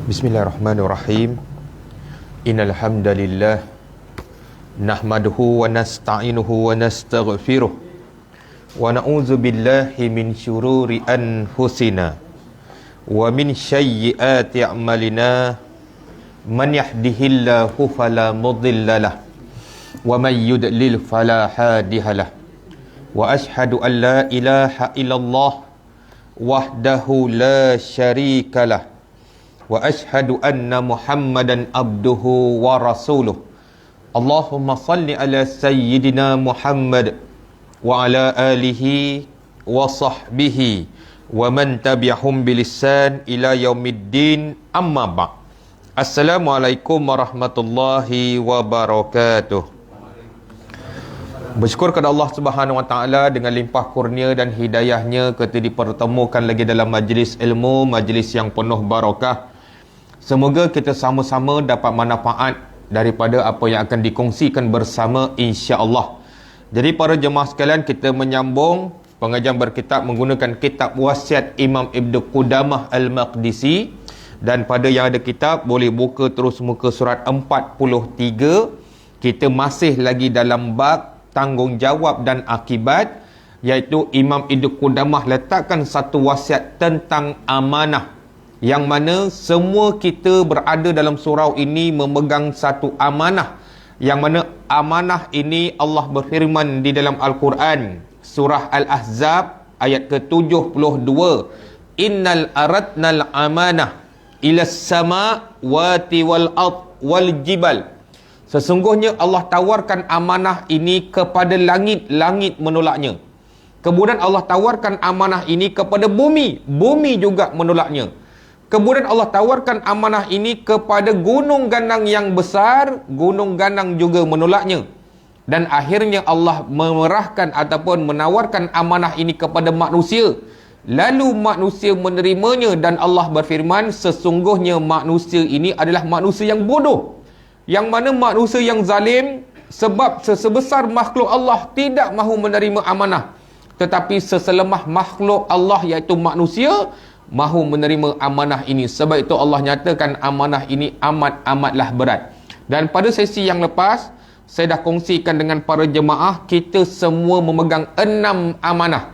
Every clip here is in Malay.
Bismillahirrahmanirrahim. Innal hamdalillah nahmaduhu wa nasta'inuhu wa nastaghfiruh wa na'udzu billahi min syururi anfusina wa min sayyiati a'malina. Man yahdihillahu fala mudhillalah wa man yudlil fala hadiyalah. Wa ashhadu an la ilaha illallah wahdahu la syarikalah wa ashhadu anna Muhammadan abduhu wa rasuluh. Allahumma salli ala sayyidina Muhammad wa ala alihi wa sahbihi wa man tabi'ahum bilisan ila yaumiddin, amma ba'. Assalamualaikum warahmatullahi wabarakatuh. Bersyukur kepada Allah Subhanahu Wa Taala dengan limpah kurnia dan hidayahnya kita dipertemukan lagi dalam majlis ilmu, majlis yang penuh barakah. Semoga kita sama-sama dapat manfaat daripada apa yang akan dikongsikan bersama, insya-Allah. Jadi para jemaah sekalian, kita menyambung pengajian berkitab menggunakan kitab wasiat Imam Ibnu Qudamah Al-Maqdisi, dan pada yang ada kitab boleh buka terus muka surat 43. Kita masih lagi dalam bab tanggungjawab dan akibat, iaitu Imam Ibnu Qudamah letakkan satu wasiat tentang amanah, yang mana semua kita berada dalam surau ini memegang satu amanah, yang mana amanah ini Allah berfirman di dalam Al-Quran surah Al-Ahzab ayat ke-72, innal aradnal amanah ilas sama wati wal ard wal jibal. Sesungguhnya Allah tawarkan amanah ini kepada langit, langit menolaknya. Kemudian Allah tawarkan amanah ini kepada bumi, bumi juga menolaknya. Kemudian Allah tawarkan amanah ini kepada gunung ganang yang besar, gunung ganang juga menolaknya. Dan akhirnya Allah memerahkan ataupun menawarkan amanah ini kepada manusia. Lalu manusia menerimanya, dan Allah berfirman, sesungguhnya manusia ini adalah manusia yang bodoh. Yang mana manusia yang zalim, sebab sebesar makhluk Allah tidak mahu menerima amanah. Tetapi seselemah makhluk Allah iaitu manusia mahu menerima amanah ini. Sebab itu Allah nyatakan amanah ini amat-amatlah berat. Dan pada sesi yang lepas, saya dah kongsikan dengan para jemaah, kita semua memegang 6 amanah.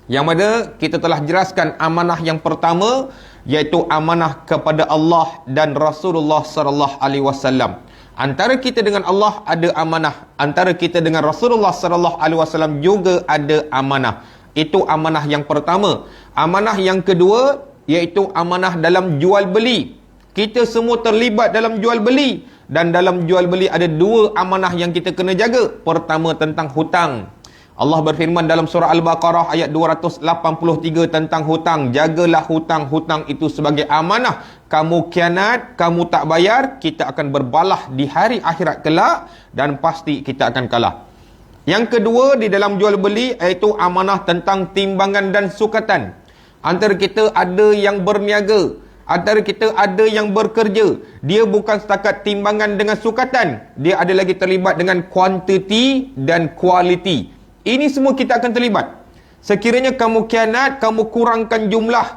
Yang mana kita telah jelaskan amanah yang pertama, iaitu amanah kepada Allah dan Rasulullah sallallahu alaihi wasallam. Antara kita dengan Allah ada amanah, antara kita dengan Rasulullah sallallahu alaihi wasallam juga ada amanah. Itu amanah yang pertama. Amanah yang kedua iaitu amanah dalam jual beli. Kita semua terlibat dalam jual beli, dan dalam jual beli ada 2 amanah yang kita kena jaga. Pertama tentang hutang. Allah berfirman dalam surah Al-Baqarah ayat 283 tentang hutang. Jagalah hutang. Hutang itu sebagai amanah. Kamu khianat, kamu tak bayar, kita akan berbalah di hari akhirat kelak, dan pasti kita akan kalah. Yang kedua di dalam jual beli iaitu amanah tentang timbangan dan sukatan. Antara kita ada yang berniaga, antara kita ada yang bekerja. Dia bukan setakat timbangan dengan sukatan, dia ada lagi terlibat dengan kuantiti dan kualiti. Ini semua kita akan terlibat. Sekiranya kamu khianat, kamu kurangkan jumlah,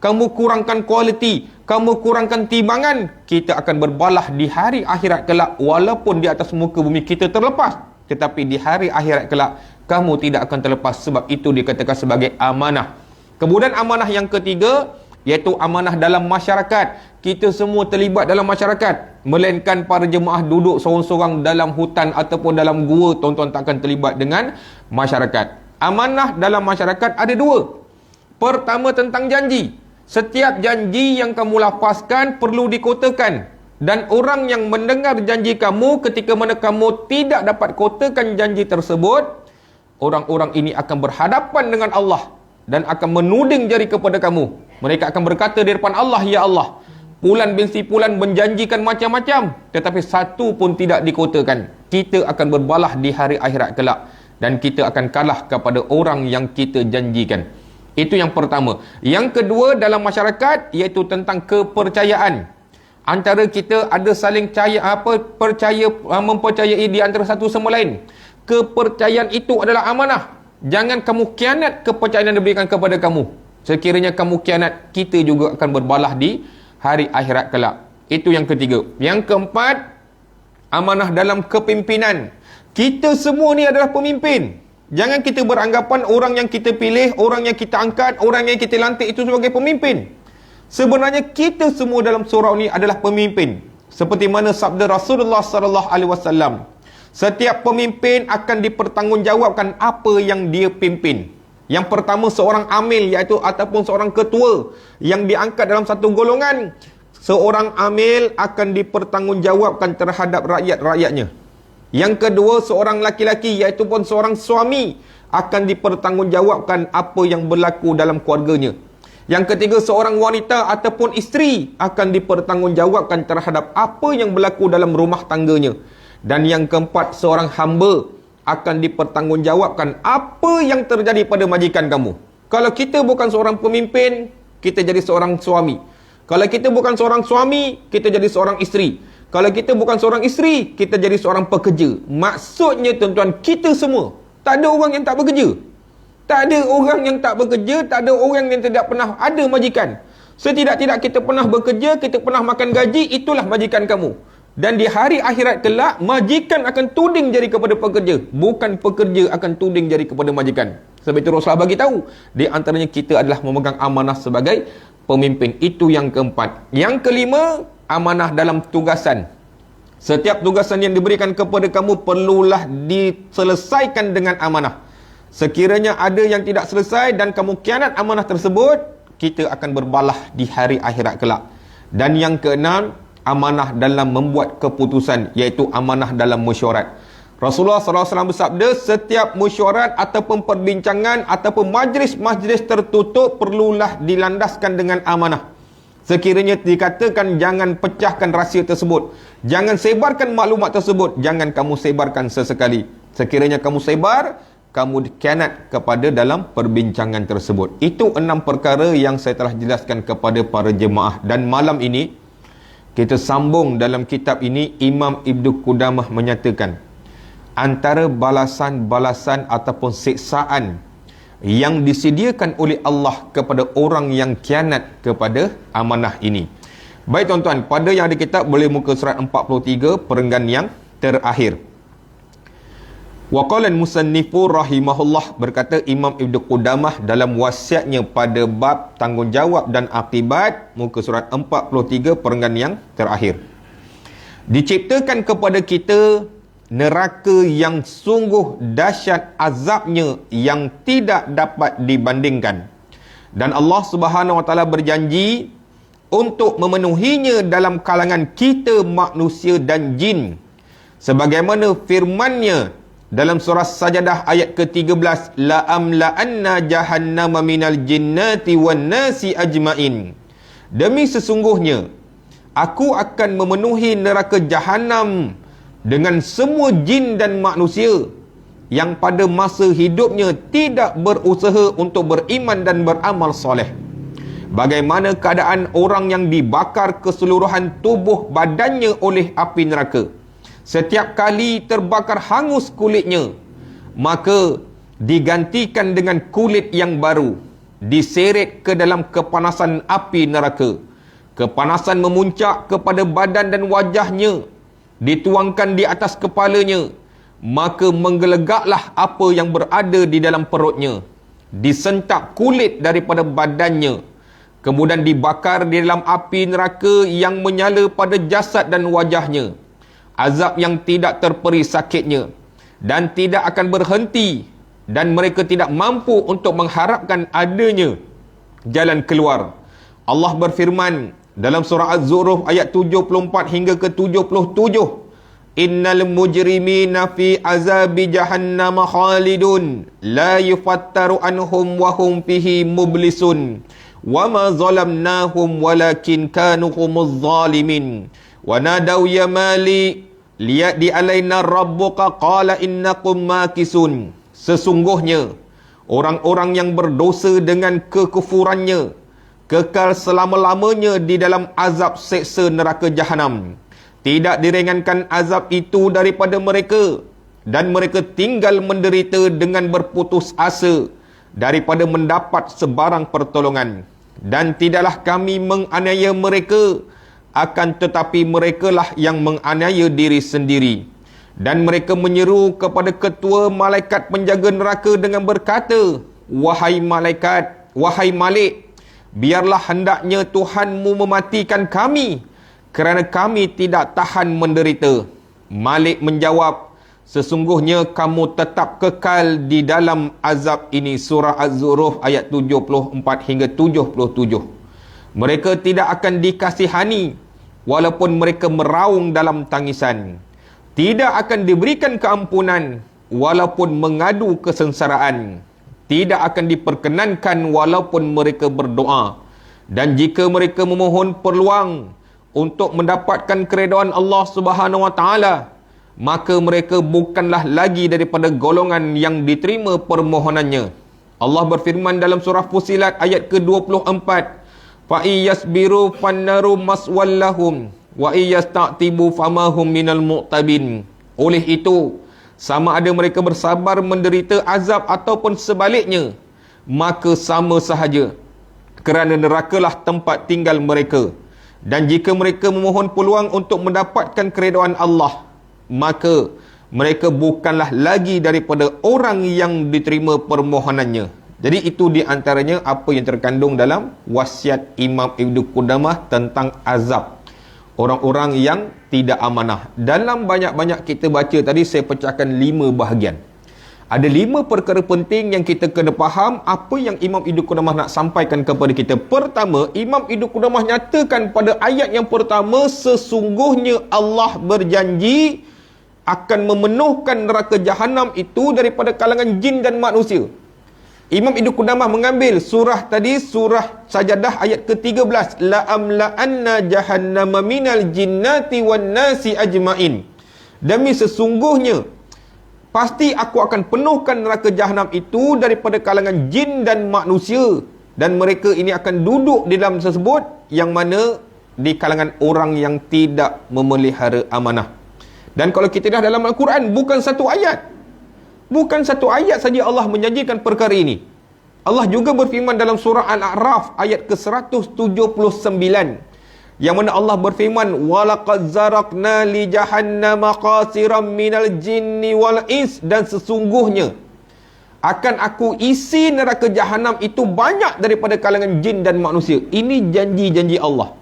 kamu kurangkan kualiti, kamu kurangkan timbangan, kita akan berbalah di hari akhirat kelak. Walaupun di atas muka bumi kita terlepas, tetapi di hari akhirat kelak kamu tidak akan terlepas. Sebab itu dikatakan sebagai amanah. Kemudian amanah yang ketiga iaitu amanah dalam masyarakat. Kita semua terlibat dalam masyarakat, melainkan para jemaah duduk seorang-seorang dalam hutan ataupun dalam gua, tuan-tuan takkan terlibat dengan masyarakat. Amanah dalam masyarakat ada 2. Pertama tentang janji. Setiap janji yang kamu lapaskan perlu dikotakan, dan orang yang mendengar janji kamu ketika mana kamu tidak dapat kotakan janji tersebut, orang-orang ini akan berhadapan dengan Allah dan akan menuding jari kepada kamu. Mereka akan berkata di depan Allah, ya Allah, Fulan bin si Fulan menjanjikan macam-macam, tetapi satu pun tidak dikotakan. Kita akan berbalah di hari akhirat kelak, dan kita akan kalah kepada orang yang kita janjikan. Itu yang pertama. Yang kedua dalam masyarakat iaitu tentang kepercayaan. Antara kita ada saling mempercayai di antara satu sama lain. Kepercayaan itu adalah amanah. Jangan kamu khianat kepercayaan yang diberikan kepada kamu. Sekiranya kamu khianat, kita juga akan berbalah di hari akhirat kelak. Itu yang ketiga. Yang keempat, amanah dalam kepimpinan. Kita semua ni adalah pemimpin. Jangan kita beranggapan orang yang kita pilih, orang yang kita angkat, orang yang kita lantik itu sebagai pemimpin. Sebenarnya kita semua dalam surau ni adalah pemimpin. Seperti mana sabda Rasulullah sallallahu alaihi wasallam, setiap pemimpin akan dipertanggungjawabkan apa yang dia pimpin. Yang pertama, seorang amil, iaitu ataupun seorang ketua yang diangkat dalam satu golongan. Seorang amil akan dipertanggungjawabkan terhadap rakyat-rakyatnya. Yang kedua, seorang laki-laki, iaitu pun seorang suami, akan dipertanggungjawabkan apa yang berlaku dalam keluarganya. Yang ketiga, seorang wanita ataupun isteri akan dipertanggungjawabkan terhadap apa yang berlaku dalam rumah tangganya. Dan yang keempat, seorang hamba akan dipertanggungjawabkan apa yang terjadi pada majikan kamu. Kalau kita bukan seorang pemimpin, kita jadi seorang suami. Kalau kita bukan seorang suami, kita jadi seorang isteri. Kalau kita bukan seorang isteri, kita jadi seorang pekerja. Maksudnya tuan-tuan, kita semua. Tak ada orang yang tak bekerja. Tak ada orang yang tak bekerja, tak ada orang yang tidak pernah ada majikan. Setidak-tidak kita pernah bekerja, kita pernah makan gaji, itulah majikan kamu. Dan di hari akhirat kelak, majikan akan tuding jari kepada pekerja. Bukan pekerja akan tuding jari kepada majikan. Sebab itu Rasulullah bagi tahu, di antaranya kita adalah memegang amanah sebagai pemimpin. Itu yang keempat. Yang kelima, amanah dalam tugasan. Setiap tugasan yang diberikan kepada kamu perlulah diselesaikan dengan amanah. Sekiranya ada yang tidak selesai dan kamu khianat amanah tersebut, kita akan berbalah di hari akhirat kelak. Dan yang keenam, amanah dalam membuat keputusan, iaitu amanah dalam mesyuarat. Rasulullah SAW bersabda, setiap mesyuarat ataupun perbincangan ataupun majlis-majlis tertutup perlulah dilandaskan dengan amanah. Sekiranya dikatakan jangan pecahkan rahsia tersebut, jangan sebarkan maklumat tersebut, jangan kamu sebarkan sesekali. Sekiranya kamu sebar, kamu dikhianat kepada dalam perbincangan tersebut. Itu 6 perkara yang saya telah jelaskan kepada para jemaah. Dan malam ini kita sambung dalam kitab ini. Imam Ibnu Qudamah menyatakan, antara balasan-balasan ataupun siksaan yang disediakan oleh Allah kepada orang yang khianat kepada amanah ini. Baik tuan-tuan, pada yang ada kitab boleh muka surat 43 perenggan yang terakhir. Wa qala al-musannifu rahimahullah, berkata Imam Ibnu Qudamah dalam wasiatnya pada bab tanggungjawab dan akibat, muka surat 43 perenggan yang terakhir. Diciptakan kepada kita neraka yang sungguh dahsyat azabnya yang tidak dapat dibandingkan. Dan Allah Subhanahu wa taala berjanji untuk memenuhinya dalam kalangan kita manusia dan jin. Sebagaimana firman-Nya dalam surah Sajadah ayat ke-13, la amla'anna jahannama minal jinnati wan nasi ajmain. Demi sesungguhnya aku akan memenuhi neraka Jahannam dengan semua jin dan manusia yang pada masa hidupnya tidak berusaha untuk beriman dan beramal soleh. Bagaimana keadaan orang yang dibakar keseluruhan tubuh badannya oleh api neraka? Setiap kali terbakar hangus kulitnya, maka digantikan dengan kulit yang baru, diseret ke dalam kepanasan api neraka. Kepanasan memuncak kepada badan dan wajahnya, dituangkan di atas kepalanya, maka menggelegaklah apa yang berada di dalam perutnya. Disentap kulit daripada badannya, kemudian dibakar di dalam api neraka yang menyala pada jasad dan wajahnya. Azab yang tidak terperi sakitnya dan tidak akan berhenti, dan mereka tidak mampu untuk mengharapkan adanya jalan keluar. Allah berfirman dalam surah Az-Zukhruf ayat 74 hingga ke 77, innal mujrimina fi azabi jahannam khalidun la yufattaru anhum wa hum fihi mublisun wa ma zalamnahum walakin kanu humuz zalimin wa nadaw ya mali liyadi alaina rabbuka qala innakum makisun. Sesungguhnya orang-orang yang berdosa dengan kekufurannya kekal selama-lamanya di dalam azab seksa neraka Jahannam. Tidak diringankan azab itu daripada mereka, dan mereka tinggal menderita dengan berputus asa daripada mendapat sebarang pertolongan. Dan tidaklah kami menganiaya mereka, akan tetapi merekalah yang menganiaya diri sendiri. Dan mereka menyeru kepada ketua malaikat penjaga neraka dengan berkata, Wahai malaikat, wahai Malik, biarlah hendaknya Tuhanmu mematikan kami, kerana kami tidak tahan menderita. Malik menjawab, sesungguhnya kamu tetap kekal di dalam azab ini. Surah Az-Zukhruf ayat 74 hingga 77. Mereka tidak akan dikasihani walaupun mereka meraung dalam tangisan. Tidak akan diberikan keampunan walaupun mengadu kesengsaraan. Tidak akan diperkenankan walaupun mereka berdoa. Dan jika mereka memohon peluang untuk mendapatkan keredaan Allah Subhanahu Wa Taala, maka mereka bukanlah lagi daripada golongan yang diterima permohonannya. Allah berfirman dalam surah Fussilat ayat ke-24, fa iyasbiru fannaru maswallahum wa iyasta'tibu famahum minal mu'tabin. Oleh itu, sama ada mereka bersabar menderita azab ataupun sebaliknya, maka sama sahaja, kerana nerakalah tempat tinggal mereka. Dan jika mereka memohon peluang untuk mendapatkan keredaan Allah, maka mereka bukanlah lagi daripada orang yang diterima permohonannya. Jadi itu di antaranya apa yang terkandung dalam wasiat Imam Ibnu Qudamah tentang azab orang-orang yang tidak amanah. Dalam banyak-banyak kita baca tadi, saya pecahkan 5 bahagian. Ada 5 perkara penting yang kita kena faham apa yang Imam Ibnu Qudamah nak sampaikan kepada kita. Pertama, Imam Ibnu Qudamah nyatakan pada ayat yang pertama, sesungguhnya Allah berjanji akan memenuhkan neraka jahanam itu daripada kalangan jin dan manusia. Imam Ibnu Qudamah mengambil surah tadi, surah Sajadah ayat ke-13, la amla'anna jahannama minal jinnati wan nasi ajmain. Demi sesungguhnya pasti aku akan penuhkan neraka jahanam itu daripada kalangan jin dan manusia, dan mereka ini akan duduk di dalam tersebut, yang mana di kalangan orang yang tidak memelihara amanah. Dan kalau kita dah dalam Al-Quran, bukan satu ayat saja Allah menjanjikan perkara ini. Allah juga berfirman dalam surah Al-A'raf ayat ke-179, yang mana Allah berfirman, walaqad zarakna li jahannama qasiran minal jinni wal ins, dan sesungguhnya akan aku isi neraka jahanam itu banyak daripada kalangan jin dan manusia. Ini janji-janji Allah.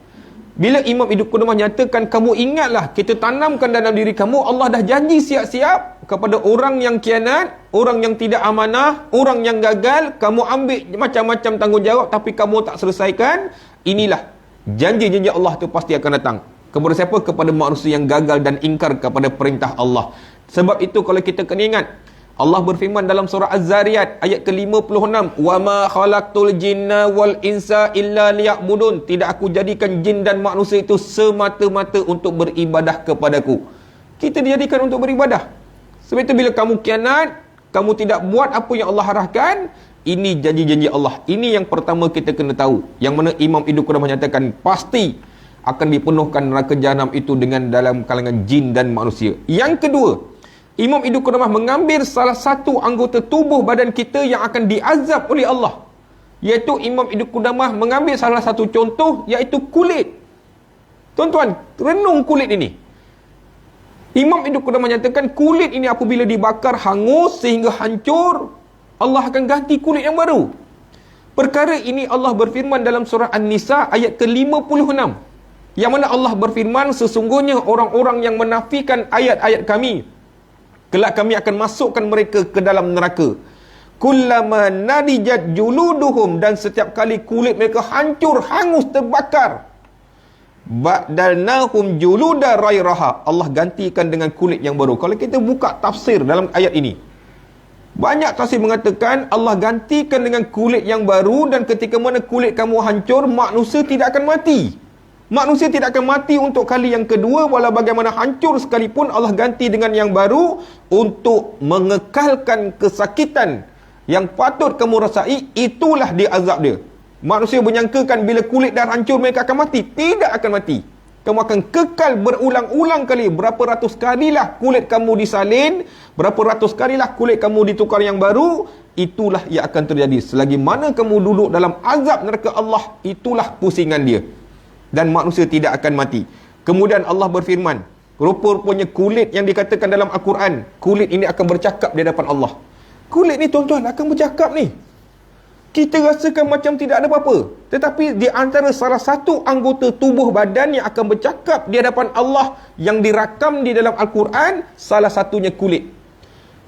Bila Imam Ibnu Qudamah nyatakan, kamu ingatlah, kita tanamkan dalam diri kamu, Allah dah janji siap-siap kepada orang yang khianat, orang yang tidak amanah, orang yang gagal, kamu ambil macam-macam tanggungjawab tapi kamu tak selesaikan. Inilah janji-janji Allah tu pasti akan datang. Kepada siapa? Kepada manusia yang gagal dan ingkar kepada perintah Allah. Sebab itu kalau kita kena ingat, Allah berfirman dalam surah Az-Zariyat ayat ke-56, wa ma khalaqtul jinna wal insa illa liya'budun. Tidak aku jadikan jin dan manusia itu semata-mata untuk beribadah kepadaku. Kita dijadikan untuk beribadah. Sebab itu bila kamu khianat, kamu tidak buat apa yang Allah arahkan, ini janji-janji Allah. Ini yang pertama kita kena tahu, yang mana Imam Ibnu Qudamah menyatakan pasti akan dipenuhkan neraka jahanam itu dengan dalam kalangan jin dan manusia. Yang kedua, Imam Ibnu Qudamah mengambil salah satu anggota tubuh badan kita yang akan diazab oleh Allah, iaitu Imam Ibnu Qudamah mengambil salah satu contoh, iaitu kulit. Tuan-tuan, renung kulit ini. Imam Ibnu Qudamah menyatakan kulit ini apabila dibakar hangus sehingga hancur, Allah akan ganti kulit yang baru. Perkara ini Allah berfirman dalam surah An-Nisa ayat ke-56, yang mana Allah berfirman, sesungguhnya orang-orang yang menafikan ayat-ayat kami, kelak kami akan masukkan mereka ke dalam neraka. Kullama nadijat juluduhum, dan setiap kali kulit mereka hancur, hangus, terbakar, ba'dalnahum juluda rairaha, Allah gantikan dengan kulit yang baru. Kalau kita buka tafsir dalam ayat ini, banyak tafsir mengatakan Allah gantikan dengan kulit yang baru, dan ketika mana kulit kamu hancur, manusia tidak akan mati. Manusia tidak akan mati untuk kali yang kedua, walau bagaimana hancur sekalipun, Allah ganti dengan yang baru untuk mengekalkan kesakitan yang patut kamu rasai. Itulah dia azab dia. Manusia menyangkakan bila kulit dah hancur mereka akan mati. Tidak akan mati. Kamu akan kekal berulang-ulang kali. Berapa ratus kalilah kulit kamu disalin, berapa ratus kalilah kulit kamu ditukar yang baru, itulah yang akan terjadi. Selagi mana kamu duduk dalam azab neraka Allah, itulah pusingan dia. Dan manusia tidak akan mati. Kemudian Allah berfirman, rupa-rupanya kulit yang dikatakan dalam Al-Quran, kulit ini akan bercakap di hadapan Allah. Kulit ni tuan-tuan akan bercakap ni. Kita rasakan macam tidak ada apa-apa. Tetapi di antara salah satu anggota tubuh badan yang akan bercakap di hadapan Allah yang dirakam di dalam Al-Quran, salah satunya kulit.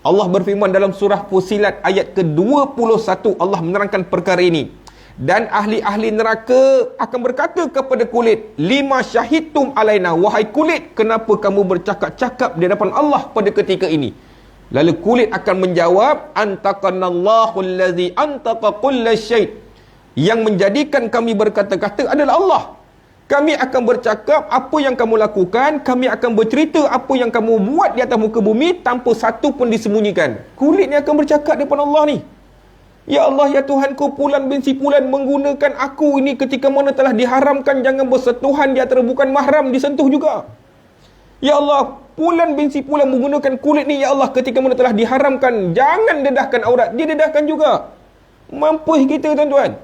Allah berfirman dalam surah Fusilat ayat ke-21, Allah menerangkan perkara ini. Dan ahli-ahli neraka akan berkata kepada kulit, lima syahidtum alaina, wahai kulit, kenapa kamu bercakap-cakap di hadapan Allah pada ketika ini? Lalu kulit akan menjawab, antaqanallahu allazi antaqa kulla syai'. Yang menjadikan kami berkata-kata adalah Allah. Kami akan bercakap apa yang kamu lakukan, kami akan bercerita apa yang kamu buat di atas muka bumi tanpa satu pun disembunyikan. Kulit ni akan bercakap di depan Allah ni. Ya Allah, ya Tuhanku, fulan bin si fulan menggunakan aku ini ketika mana telah diharamkan jangan bersentuhan di antara bukan mahram, disentuh juga. Ya Allah, fulan bin si fulan menggunakan kulit ni, ya Allah, ketika mana telah diharamkan jangan dedahkan aurat, dia dedahkan juga. Mampus kita tuan-tuan.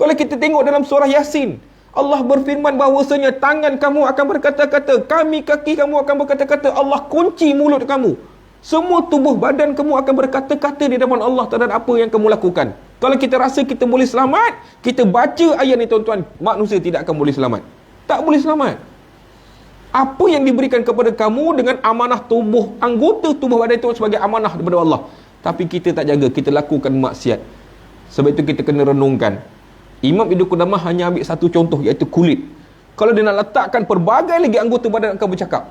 Kalau kita tengok dalam surah Yasin, Allah berfirman bahawasanya tangan kamu akan berkata-kata, kami kaki kamu akan berkata-kata, Allah kunci mulut kamu. Semua tubuh badan kamu akan berkata-kata di depan Allah terhadap apa yang kamu lakukan. Kalau kita rasa kita boleh selamat, kita baca ayat ni tuan-tuan, manusia tidak akan boleh selamat. Tak boleh selamat. Apa yang diberikan kepada kamu dengan amanah tubuh, anggota tubuh badan itu sebagai amanah daripada Allah. Tapi kita tak jaga, kita lakukan maksiat. Sebab itu kita kena renungkan. Imam Ibn Qudamah hanya ambil satu contoh, iaitu kulit. Kalau dia nak letakkan pelbagai lagi anggota badan akan bercakap.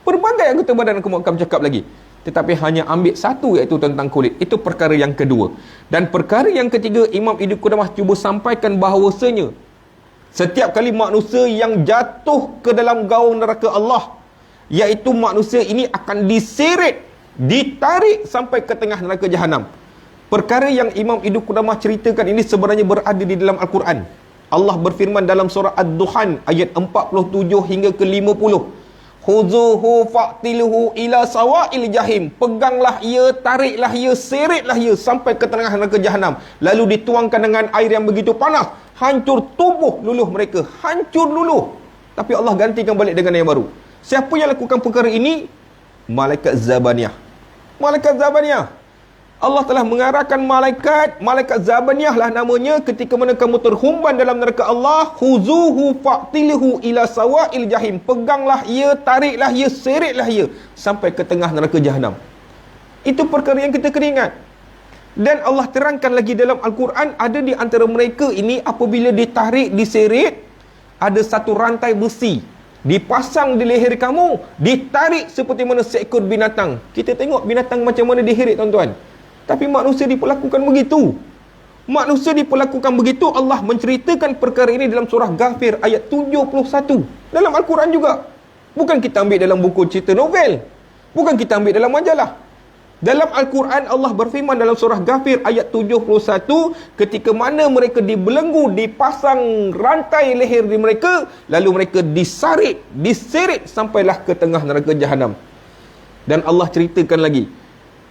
Pelbagai anggota badan akan bercakap lagi. Tetapi hanya ambil satu, iaitu tentang kulit. Itu perkara yang kedua. Dan perkara yang ketiga, Imam Ibn Qudamah cuba sampaikan bahawasanya setiap kali manusia yang jatuh ke dalam gaung neraka Allah, iaitu manusia ini akan diseret, ditarik sampai ke tengah neraka Jahanam. Perkara yang Imam Ibn Qudamah ceritakan ini sebenarnya berada di dalam Al-Quran. Allah berfirman dalam surah Ad-Duhan ayat 47 hingga ke 50. Khuzuhu fa'tiluhu ila sawa'il jahim. Peganglah ia, tariklah ia, seretlah ia sampai ke tengah neraka Jahanam. Lalu dituangkan dengan air yang begitu panas. Hancur tubuh luluh mereka. Hancur luluh. Tapi Allah gantikan balik dengan yang baru. Siapa yang lakukan perkara ini? Malaikat Zabaniyah. Malaikat Zabaniyah. Allah telah mengarahkan malaikat Zabaniyah lah namanya, ketika mana kamu terhumban dalam neraka Allah, khuzuhu fa'tiluhu ila sawa'il jahim. Peganglah ia, tariklah ia, seretlah ia sampai ke tengah neraka Jahanam. Itu perkara yang kita kena ingat. Dan Allah terangkan lagi dalam Al-Quran, ada di antara mereka ini apabila ditarik, diseret, ada satu rantai besi dipasang di leher kamu, ditarik seperti mana seekor binatang. Kita tengok binatang macam mana diheret tuan-tuan. Tapi manusia diperlakukan begitu. Manusia diperlakukan begitu. Allah menceritakan perkara ini dalam surah Ghafir ayat 71. Dalam Al-Quran juga. Bukan kita ambil dalam buku cerita novel. Bukan kita ambil dalam majalah. Dalam Al-Quran Allah berfirman dalam surah Ghafir ayat 71, ketika mana mereka dibelenggu, dipasang rantai leher di mereka, lalu mereka diseret sampailah ke tengah neraka Jahanam. Dan Allah ceritakan lagi,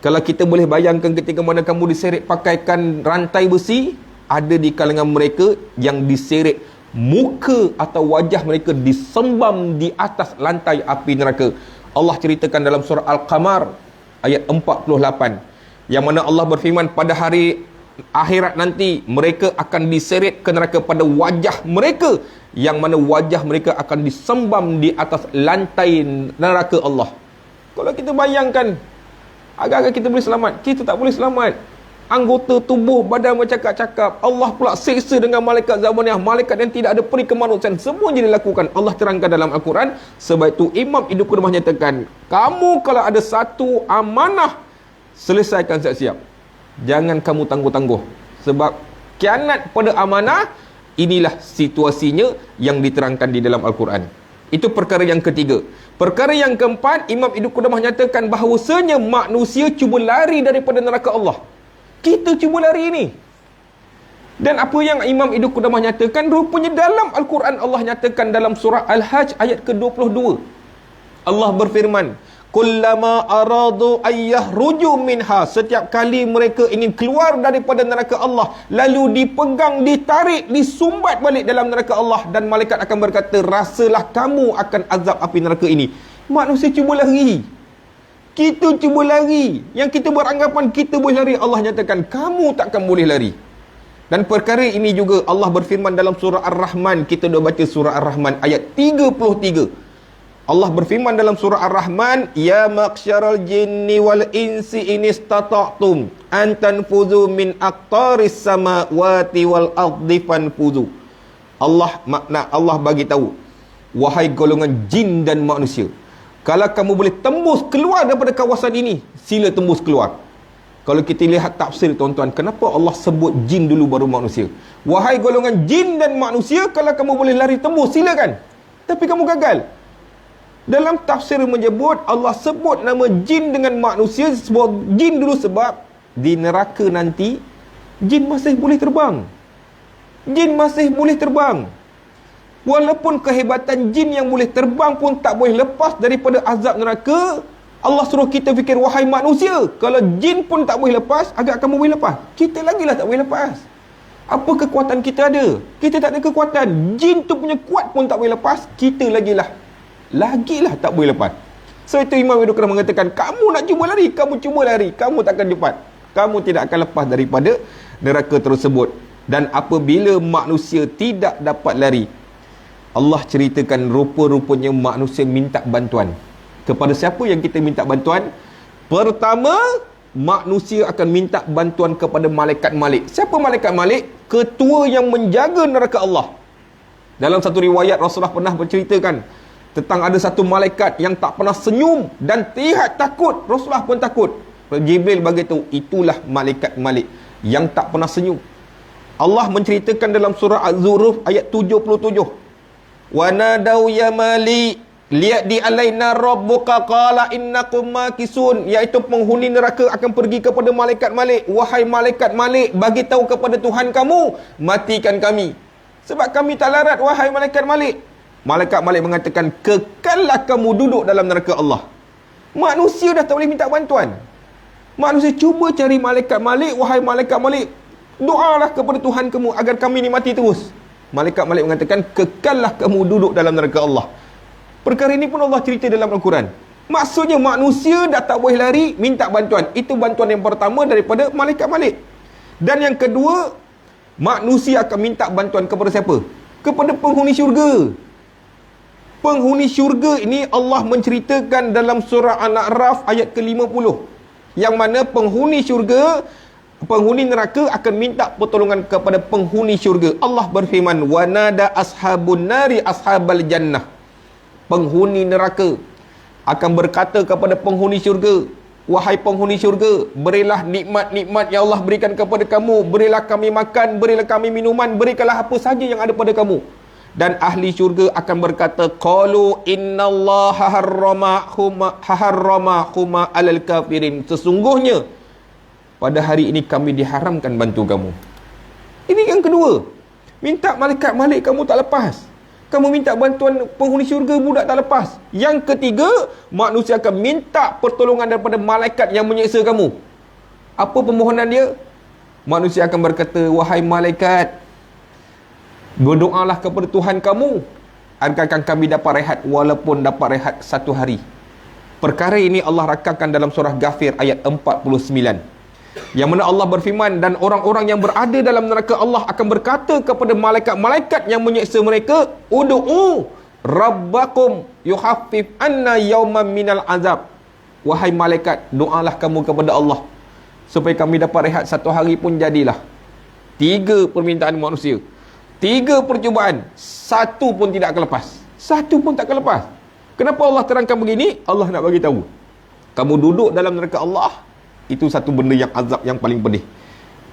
kalau kita boleh bayangkan ketika mana kamu diseret pakaikan rantai besi, ada di kalangan mereka yang diseret muka atau wajah mereka disembam di atas lantai api neraka. Allah ceritakan dalam surah Al-Qamar ayat 48, yang mana Allah berfirman pada hari akhirat nanti mereka akan diseret ke neraka pada wajah mereka, yang mana wajah mereka akan disembam di atas lantai neraka Allah. Kalau kita bayangkan, agak-agak kita boleh selamat. Kita tak boleh selamat. Anggota tubuh badan bercakap-cakap. Allah pula seksa dengan malaikat Zabaniyah, malaikat yang tidak ada peri kemanusiaan. Semua yang dilakukan Allah terangkan dalam Al-Quran. Sebab itu Imam Ibn Qudamah nyatakan, kamu kalau ada satu amanah, selesaikan siap-siap. Jangan kamu tangguh-tangguh. Sebab khianat pada amanah, inilah situasinya yang diterangkan di dalam Al-Quran. Itu perkara yang ketiga. Perkara yang keempat, Imam Ibn Qudamah nyatakan bahawasanya manusia cuba lari daripada neraka Allah. Kita cuba lari ini. Dan apa yang Imam Ibn Qudamah nyatakan, rupanya dalam Al-Quran Allah nyatakan dalam surah Al-Hajj ayat ke-22. Allah berfirman, Kullama aradu ayyahruju minha, setiap kali mereka ingin keluar daripada neraka Allah, lalu dipegang, ditarik, disumbat balik dalam neraka Allah, dan malaikat akan berkata, rasalah kamu akan azab api neraka ini. Manusia cuba lari, kita cuba lari, yang kita beranggapan kita boleh lari, Allah nyatakan kamu takkan boleh lari. Dan perkara ini juga Allah berfirman dalam surah Ar-Rahman. Kita dah baca surah Ar-Rahman ayat 33. Allah berfirman dalam surah Ar-Rahman, ya maqsyaral jinni wal insi in istata'tum an tanfuzu min aqtaris samawati wal ardi fanfuzu. Allah bagi tahu, wahai golongan jin dan manusia, kalau kamu boleh tembus keluar daripada kawasan ini, sila tembus keluar. Kalau kita lihat tafsir tuan-tuan, kenapa Allah sebut jin dulu baru manusia? Wahai golongan jin dan manusia, kalau kamu boleh lari tembus, silakan. Tapi kamu gagal. Dalam tafsir menyebut, Allah sebut nama jin dengan manusia, sebut jin dulu sebab di neraka nanti jin masih boleh terbang. Jin masih boleh terbang. Walaupun kehebatan jin yang boleh terbang pun tak boleh lepas daripada azab neraka. Allah suruh kita fikir, wahai manusia, kalau jin pun tak boleh lepas, agak kamu boleh lepas? Kita lagilah tak boleh lepas. Apa kekuatan kita ada? Kita tak ada kekuatan. Jin tu punya kuat pun tak boleh lepas, kita lagilah tak boleh lepas. So itu Imam Ibn Qudamah mengatakan, kamu nak cuba lari, kamu takkan cepat, kamu tidak akan lepas daripada neraka tersebut. Dan apabila manusia tidak dapat lari, Allah ceritakan rupa-rupanya manusia minta bantuan. Kepada siapa yang kita minta bantuan? Pertama, manusia akan minta bantuan kepada malaikat Malik. Siapa malaikat Malik? Ketua yang menjaga neraka Allah. Dalam satu riwayat Rasulullah pernah berceritakan tentang ada satu malaikat yang tak pernah senyum dan terlihat takut. Rasulullah pun takut. Jibril bagi tahu, itulah malaikat Malik yang tak pernah senyum. Allah menceritakan dalam surah Az-Zuruf ayat 77. Wa nadau ya Malik liyadi alaina rabbuka qala innakum makisun, iaitu penghuni neraka akan pergi kepada malaikat Malik. Wahai malaikat Malik, bagi tahu kepada Tuhan kamu, matikan kami, sebab kami tak larat. Wahai malaikat Malik. Malaikat Malik mengatakan, kekallah kamu duduk dalam neraka Allah. Manusia dah tak boleh minta bantuan. Manusia cuba cari malaikat Malik. Wahai malaikat Malik, doalah kepada Tuhan kamu agar kami ni mati terus. Malaikat Malik mengatakan, kekallah kamu duduk dalam neraka Allah. Perkara ini pun Allah cerita dalam Al-Quran. Maksudnya manusia dah tak boleh lari, minta bantuan. Itu bantuan yang pertama daripada malaikat Malik. Dan yang kedua, manusia akan minta bantuan kepada siapa? Kepada penghuni syurga. Penghuni syurga ini Allah menceritakan dalam surah Al-A'raf ayat ke-50. Yang mana penghuni syurga, penghuni neraka akan minta pertolongan kepada penghuni syurga. Allah berfirman, wa nada ashabun nari ashabal jannah. Penghuni neraka akan berkata kepada penghuni syurga, wahai penghuni syurga, berilah nikmat-nikmat yang Allah berikan kepada kamu, berilah kami makan, berilah kami minuman, berikanlah apa saja yang ada pada kamu. Dan ahli syurga akan berkata, qalu innallaha harramahuma alal kafirin, sesungguhnya pada hari ini kami diharamkan bantu kamu. Ini yang kedua. Minta malaikat Malik, kamu tak lepas. Kamu minta bantuan penghuni syurga, budak tak lepas. Yang ketiga, manusia akan minta pertolongan daripada malaikat yang menyiksa kamu. Apa permohonan dia? Manusia akan berkata, wahai malaikat, berdoalah kepada Tuhan kamu agar kami dapat rehat, walaupun dapat rehat satu hari. Perkara ini Allah rakakan dalam surah Ghafir ayat 49. Yang mana Allah berfirman, dan orang-orang yang berada dalam neraka Allah akan berkata kepada malaikat-malaikat yang menyiksa mereka, ud'u rabbakum yuhaffif anna yawman minal azab. Wahai malaikat, doalah kamu kepada Allah supaya kami dapat rehat satu hari pun jadilah. 3 permintaan manusia, 3 percubaan, satu pun tidak akan lepas. Satu pun tak akan lepas. Kenapa Allah terangkan begini? Allah nak bagi tahu, kamu duduk dalam neraka Allah, itu satu benda yang azab yang paling pedih.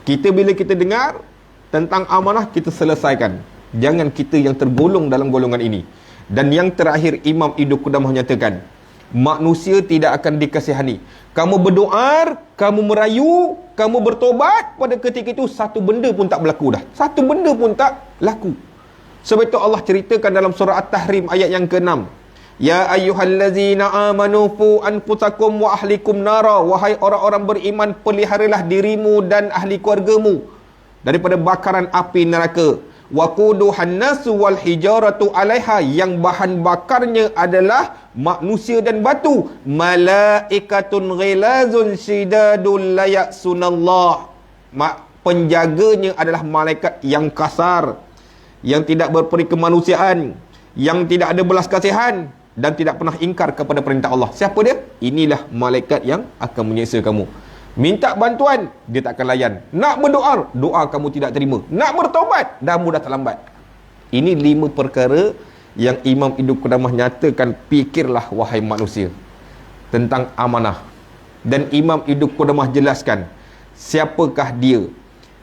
Kita bila kita dengar tentang amanah, kita selesaikan. Jangan kita yang tergolong dalam golongan ini. Dan yang terakhir, Imam Ibn Qudamah menyatakan, manusia tidak akan dikasihani. Kamu berdoa, kamu merayu, kamu bertobat, pada ketika itu satu benda pun tak berlaku dah. Satu benda pun tak laku. Sebab itu Allah ceritakan dalam surah At-Tahrim ayat yang ke-6. Ya ayyuhallazina amanu fu anfusakum wa ahlikum nara. Wahai orang-orang beriman, peliharalah dirimu dan ahli keluargamu daripada bakaran api neraka. Waquduhan nasu wal hijaratu 'alaiha, yang bahan bakarnya adalah manusia dan batu. Malaikatun ghilazun shidadul la ya'sunallah. Penjaganya adalah malaikat yang kasar, yang tidak berperi kemanusiaan, yang tidak ada belas kasihan dan tidak pernah ingkar kepada perintah Allah. Siapa dia? Inilah malaikat yang akan menyiksa kamu. Minta bantuan, dia tak akan layan. Nak berdoa, doa kamu tidak terima. Nak bertaubat, dah mudah terlambat. Ini 5 perkara yang Imam Ibnu Qudamah nyatakan, fikirlah wahai manusia tentang amanah. Dan Imam Ibnu Qudamah jelaskan siapakah dia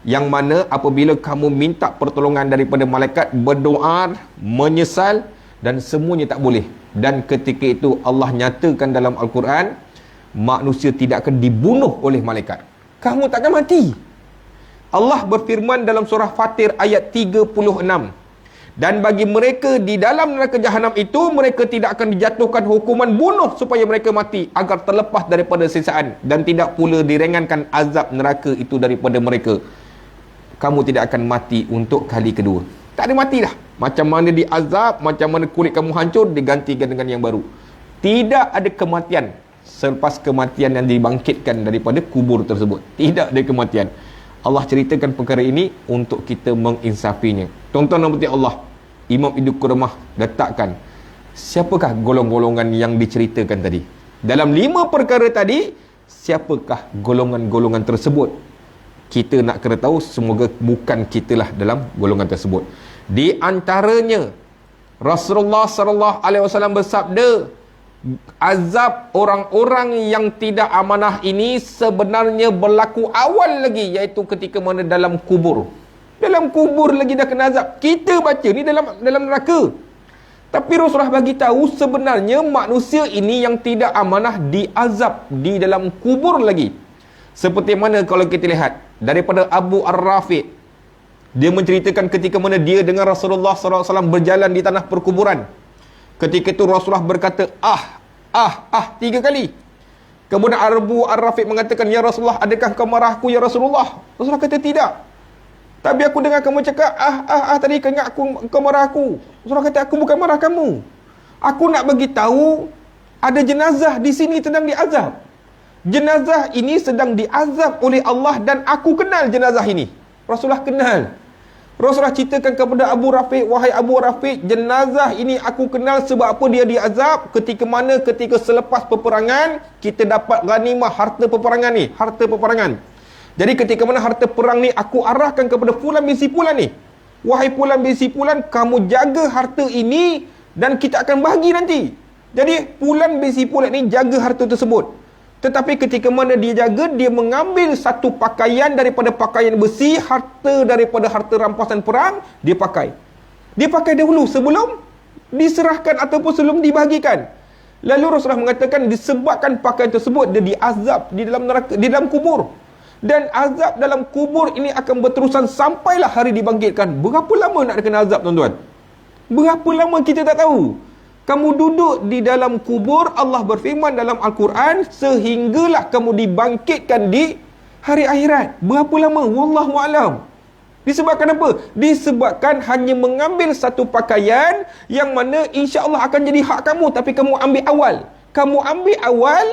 yang mana apabila kamu minta pertolongan daripada malaikat, berdoa, menyesal dan semuanya tak boleh. Dan ketika itu Allah nyatakan dalam Al-Quran, manusia tidak akan dibunuh oleh malaikat. Kamu tak akan mati. Allah berfirman dalam surah Fatir ayat 36. Dan bagi mereka di dalam neraka jahanam itu, mereka tidak akan dijatuhkan hukuman bunuh supaya mereka mati, agar terlepas daripada siksaan, dan tidak pula diringankan azab neraka itu daripada mereka. Kamu tidak akan mati untuk kali kedua. Tak ada mati dah. Macam mana diazab, macam mana kulit kamu hancur, digantikan dengan yang baru. Tidak ada kematian selepas kematian yang dibangkitkan daripada kubur tersebut. Tidak ada kematian. Allah ceritakan perkara ini untuk kita menginsafinya. Tuan-tuan dan puan Allah, Imam Ibnu Qudamah letakkan siapakah golongan-golongan yang diceritakan tadi. Dalam 5 perkara tadi, siapakah golongan-golongan tersebut? Kita nak kena tahu, semoga bukan kitalah dalam golongan tersebut. Di antaranya, Rasulullah sallallahu alaihi wasallam bersabda, azab orang-orang yang tidak amanah ini sebenarnya berlaku awal lagi, iaitu ketika mana dalam kubur. Dalam kubur lagi dah kena azab. Kita baca ni dalam neraka. Tapi Rasulullah bagi tahu sebenarnya manusia ini yang tidak amanah diazab di dalam kubur lagi. Seperti mana kalau kita lihat daripada Abu Ar-Rafi', dia menceritakan ketika mana dia dengan Rasulullah SAW berjalan di tanah perkuburan. Ketika itu Rasulullah berkata, 3 kali. Kemudian Abu Ar-Rafi' mengatakan, ya Rasulullah, adakah kau marah aku ya Rasulullah? Rasulullah kata, tidak. Tapi aku dengar kamu cakap, tadi kau ingat kau marah aku. Rasulullah kata, aku bukan marah kamu. Aku nak bagi tahu ada jenazah di sini sedang diazab. Jenazah ini sedang diazab oleh Allah dan aku kenal jenazah ini. Rasulullah kenal. Rasulullah ceritakan kepada Abu Rafiq, wahai Abu Rafiq, jenazah ini aku kenal sebab apa dia diazab. Ketika selepas peperangan, kita dapat ghanimah harta peperangan ni. Harta peperangan. Jadi ketika mana harta perang ni, aku arahkan kepada Fulan bin si Fulan ni. Wahai Fulan bin si Fulan, kamu jaga harta ini dan kita akan bahagi nanti. Jadi Fulan bin si Fulan ni jaga harta tersebut. Tetapi ketika mana dia jaga, dia mengambil satu pakaian daripada pakaian besi, harta daripada harta rampasan perang, dia pakai. Dia pakai dahulu sebelum diserahkan ataupun sebelum dibahagikan. Lalu Rasulullah mengatakan disebabkan pakaian tersebut, dia diazab di dalam neraka, di dalam kubur. Dan azab dalam kubur ini akan berterusan sampailah hari dibangkitkan. Berapa lama nak kena azab, tuan-tuan? Berapa lama kita tak tahu. Kamu duduk di dalam kubur, Allah berfirman dalam Al-Quran, sehinggalah kamu dibangkitkan di hari akhirat. Berapa lama? Wallahu a'lam. Disebabkan apa? Disebabkan hanya mengambil satu pakaian yang mana insya-Allah akan jadi hak kamu, tapi kamu ambil awal. Kamu ambil awal,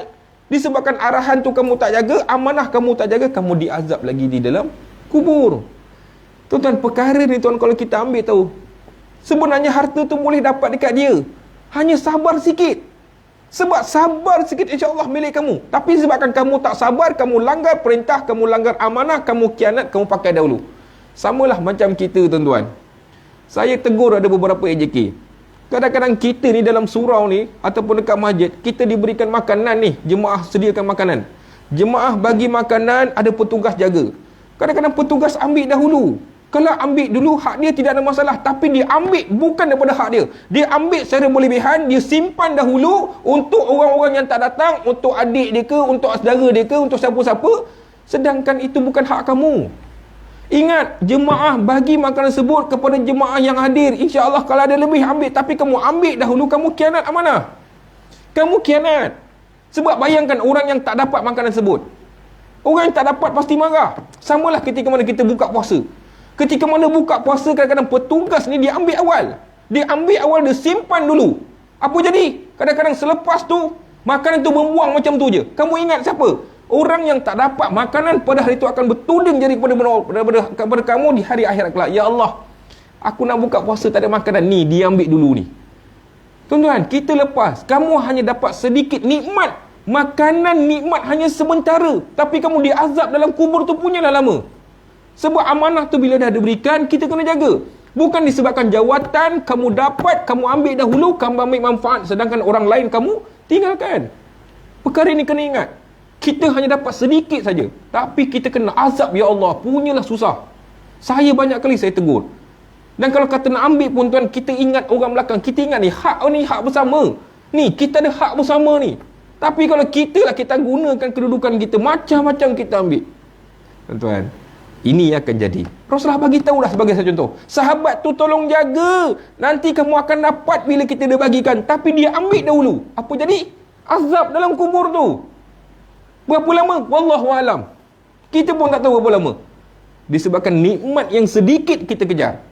disebabkan arahan tu kamu tak jaga, amanah kamu tak jaga, kamu diazab lagi di dalam kubur. Tuan-tuan, perkara ni tuan, kalau kita ambil tahu, sebenarnya harta tu boleh dapat dekat dia. Hanya sabar sikit. Sebab sabar sikit, insya-Allah milik kamu. Tapi sebabkan kamu tak sabar, kamu langgar perintah, kamu langgar amanah, kamu khianat, kamu pakai dahulu. Samalah macam kita, tuan-tuan. Saya tegur ada beberapa AJK. Kadang-kadang kita ni dalam surau ni ataupun dekat masjid, kita diberikan makanan ni, jemaah sediakan makanan. Jemaah bagi makanan, ada petugas jaga. Kadang-kadang petugas ambil dahulu. Kalau ambil dulu, hak dia tidak ada masalah. Tapi dia ambil bukan daripada hak dia. Dia ambil secara berlebihan, dia simpan dahulu untuk orang-orang yang tak datang, untuk adik dia ke, untuk saudara dia ke, untuk siapa-siapa. Sedangkan itu bukan hak kamu. Ingat, jemaah bagi makanan tersebut kepada jemaah yang hadir. InsyaAllah kalau ada lebih ambil. Tapi kamu ambil dahulu, kamu khianat amanah. Kamu khianat. Sebab bayangkan orang yang tak dapat makanan tersebut. Orang yang tak dapat pasti marah. Samalah ketika mana kita buka puasa. Ketika mana buka puasa, kadang-kadang petugas ni dia ambil awal. Dia ambil awal, dia simpan dulu. Apa jadi? Kadang-kadang selepas tu, makanan tu membuang macam tu je. Kamu ingat siapa? Orang yang tak dapat makanan pada hari itu akan bertuding jadi kepada kamu di hari akhirat kelak. Ya Allah, aku nak buka puasa tak ada makanan. Ni, dia ambil dulu ni. Tuan-tuan, kita lepas. Kamu hanya dapat sedikit nikmat. Makanan nikmat hanya sementara. Tapi kamu diazab dalam kubur tu punyalah lama. Sebab amanah tu bila dah diberikan, kita kena jaga. Bukan disebabkan jawatan, kamu dapat, kamu ambil dahulu, kamu ambil manfaat. Sedangkan orang lain kamu tinggalkan. Perkara ini kena ingat. Kita hanya dapat sedikit saja, tapi kita kena azab, ya Allah, punyalah susah. Saya banyak kali saya tegur. Dan kalau kata nak ambil pun tuan, kita ingat orang belakang, kita ingat ni hak bersama. Ni kita ada hak bersama ni. Tapi kalau kita gunakan kedudukan kita macam-macam kita ambil. Tuan-tuan, ini akan jadi. Rasulullah bagi tahulah sebagai satu contoh. Sahabat tu tolong jaga. Nanti kamu akan dapat bila kita dah bagikan. Tapi dia ambil dahulu. Apa jadi? Azab dalam kubur tu. Berapa lama? Wallahualam. Kita pun tak tahu berapa lama. Disebabkan nikmat yang sedikit kita kejar.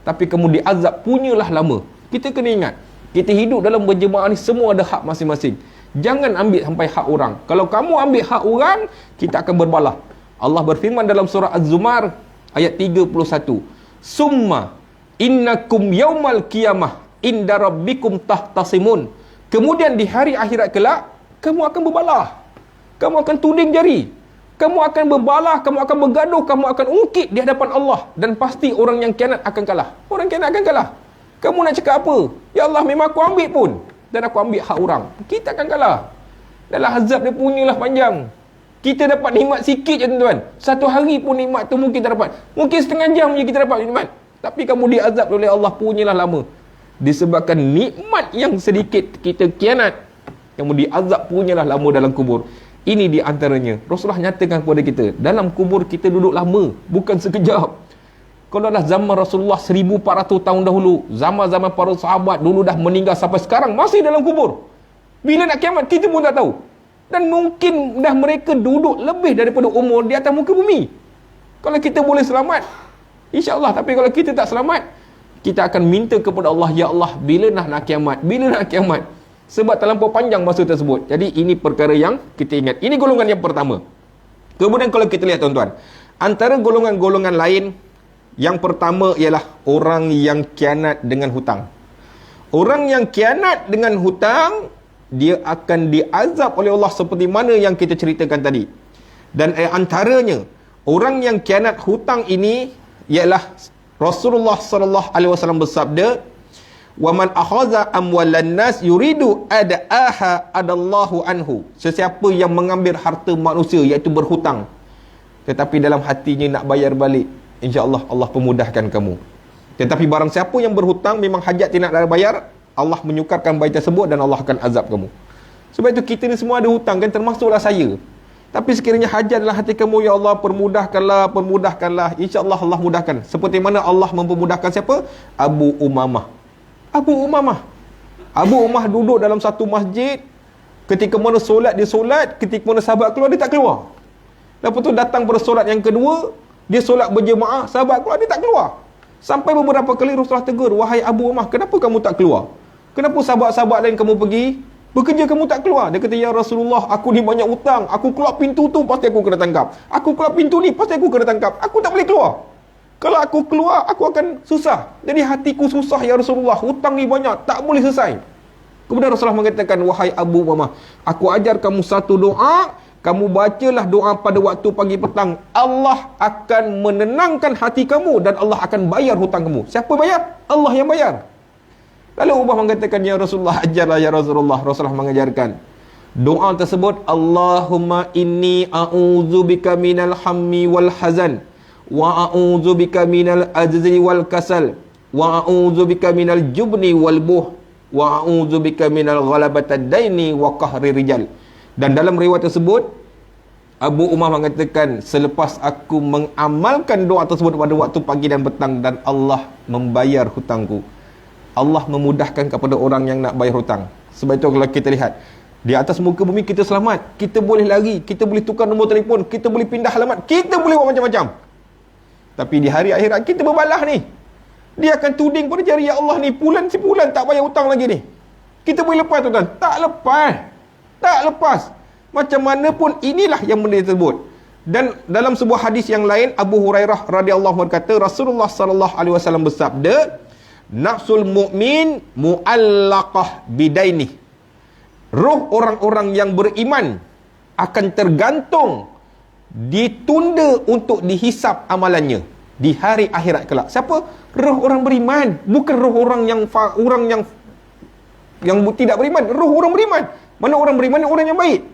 Tapi kamu diazab punyalah lama. Kita kena ingat. Kita hidup dalam berjemaah ni semua ada hak masing-masing. Jangan ambil sampai hak orang. Kalau kamu ambil hak orang, kita akan berbalah. Allah berfirman dalam surah Az-Zumar ayat 31. Summa innakum yaumal qiyamah inda rabbikum tahtasimun. Kemudian di hari akhirat kelak, kamu akan berbalah. Kamu akan tuding jari. Kamu akan berbalah, kamu akan bergaduh, kamu akan ungkit di hadapan Allah. Dan pasti orang yang khianat akan kalah. Orang khianat akan kalah. Kamu nak cakap apa? Ya Allah, memang aku ambil pun. Dan aku ambil hak orang. Kita akan kalah. Dalam azab dia punyalah panjang. Kita dapat nikmat sikit je tuan-tuan. Satu hari pun nikmat tu mungkin tak dapat. Mungkin setengah jam je kita dapat nikmat. Tapi kamu diazab oleh Allah punyalah lama. Disebabkan nikmat yang sedikit kita khianat. Kamu diazab punyalah lama dalam kubur. Ini di antaranya. Rasulullah nyatakan kepada kita, dalam kubur kita duduk lama, bukan sekejap. Kalau dah zaman Rasulullah 1400 tahun dahulu, zaman-zaman para sahabat dulu dah meninggal sampai sekarang masih dalam kubur. Bila nak kiamat kita pun tak tahu. Dan mungkin dah mereka duduk lebih daripada umur di atas muka bumi. Kalau kita boleh selamat, insya-Allah. Tapi kalau kita tak selamat, kita akan minta kepada Allah, ya Allah, bila nak kiamat? Bila nak kiamat? Sebab terlampau panjang masa tersebut. Jadi ini perkara yang kita ingat. Ini golongan yang pertama. Kemudian kalau kita lihat tuan-tuan, antara golongan-golongan lain, yang pertama ialah orang yang khianat dengan hutang. Orang yang khianat dengan hutang, dia akan diazab oleh Allah seperti mana yang kita ceritakan tadi. Dan antaranya, orang yang khianat hutang ini ialah Rasulullah sallallahu alaihi wasallam bersabda, "Wa man akhadha amwalan nas yuridu adaaha adallahu anhu." Sesiapa yang mengambil harta manusia iaitu berhutang, tetapi dalam hatinya nak bayar balik, insya-Allah Allah pemudahkan kamu. Tetapi barang siapa yang berhutang memang hajat tidak nak bayar, Allah menyukarkan bayi tersebut dan Allah akan azab kamu. Sebab itu kita ni semua ada hutang kan, termasuklah saya. Tapi sekiranya hajat dalam hati kamu, ya Allah permudahkanlah, insya-Allah Allah mudahkan. Seperti mana Allah mempermudahkan siapa? Abu Umamah duduk dalam satu masjid. Ketika mana solat, dia solat. Ketika mana sahabat keluar, dia tak keluar. Lepas tu datang pada solat yang kedua, dia solat berjemaah, sahabat keluar, dia tak keluar. Sampai beberapa kali Rasulullah tegur, wahai Abu Umamah, kenapa kamu tak keluar? Kenapa sahabat-sahabat lain kamu pergi bekerja, kamu tak keluar? Dia kata, ya Rasulullah, aku ni banyak hutang. Aku keluar pintu tu, pasti aku kena tangkap. Aku keluar pintu ni, pasti aku kena tangkap. Aku tak boleh keluar. Kalau aku keluar, aku akan susah. Jadi hatiku susah, ya Rasulullah. Hutang ni banyak, tak boleh selesai. Kemudian Rasulullah mengatakan, wahai Abu Umamah, aku ajar kamu satu doa. Kamu bacalah doa pada waktu pagi petang. Allah akan menenangkan hati kamu dan Allah akan bayar hutang kamu. Siapa bayar? Allah yang bayar. Lalu Ubah mengatakan, ya Rasulullah, ajarlah ya Rasulullah. Rasulullah mengajarkan doa tersebut, Allahumma inni a'udzubika minal hammi wal hazan, wa a'udzubika minal ajzi wal kasal, wa a'udzubika minal jubni wal buh, wa a'udzubika minal ghalabatad daini wa qahri rijal. Dan dalam riwayat tersebut, Abu Umar mengatakan, selepas aku mengamalkan doa tersebut pada waktu pagi dan petang, dan Allah membayar hutangku. Allah memudahkan kepada orang yang nak bayar hutang. Sebab itu kalau kita lihat, di atas muka bumi kita selamat, kita boleh lari, kita boleh tukar nombor telefon, kita boleh pindah alamat, kita boleh buat macam-macam. Tapi di hari akhirat kita berbalah ni. Dia akan tuding pada jari, ya Allah ni sebulan tak bayar hutang lagi ni. Kita boleh lepas tuan-tuan? Tak lepas. Tak lepas. Macam mana pun inilah yang benda tersebut. Dan dalam sebuah hadis yang lain, Abu Hurairah radhiyallahu anhu berkata, Rasulullah sallallahu alaihi wasallam bersabda, nafsul mu'min mu'allaqah bidaini. Roh orang-orang yang beriman akan tergantung, ditunda untuk dihisap amalannya di hari akhirat kelak. Siapa? Roh orang beriman, bukan roh orang yang tidak beriman. Roh orang beriman. Mana orang beriman? Orang yang baik,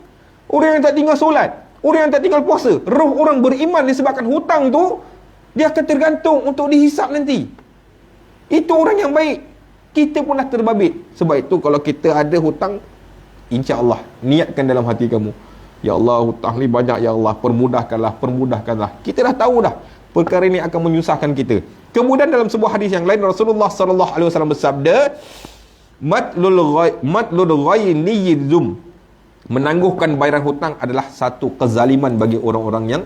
orang yang tak tinggal solat, orang yang tak tinggal puasa. Roh orang beriman disebabkan hutang tu, dia akan tergantung untuk dihisap nanti. Itu orang yang baik. Kita pun dah terbabit. Sebab itu kalau kita ada hutang, insya-Allah niatkan dalam hati kamu, ya Allah, hutang ni banyak, ya Allah, permudahkanlah. Kita dah tahu dah perkara ini akan menyusahkan kita. Kemudian dalam sebuah hadis yang lain, Rasulullah sallallahu alaihi wasallam bersabda, matlul ghayni yizum. Menangguhkan bayaran hutang adalah satu kezaliman bagi orang-orang yang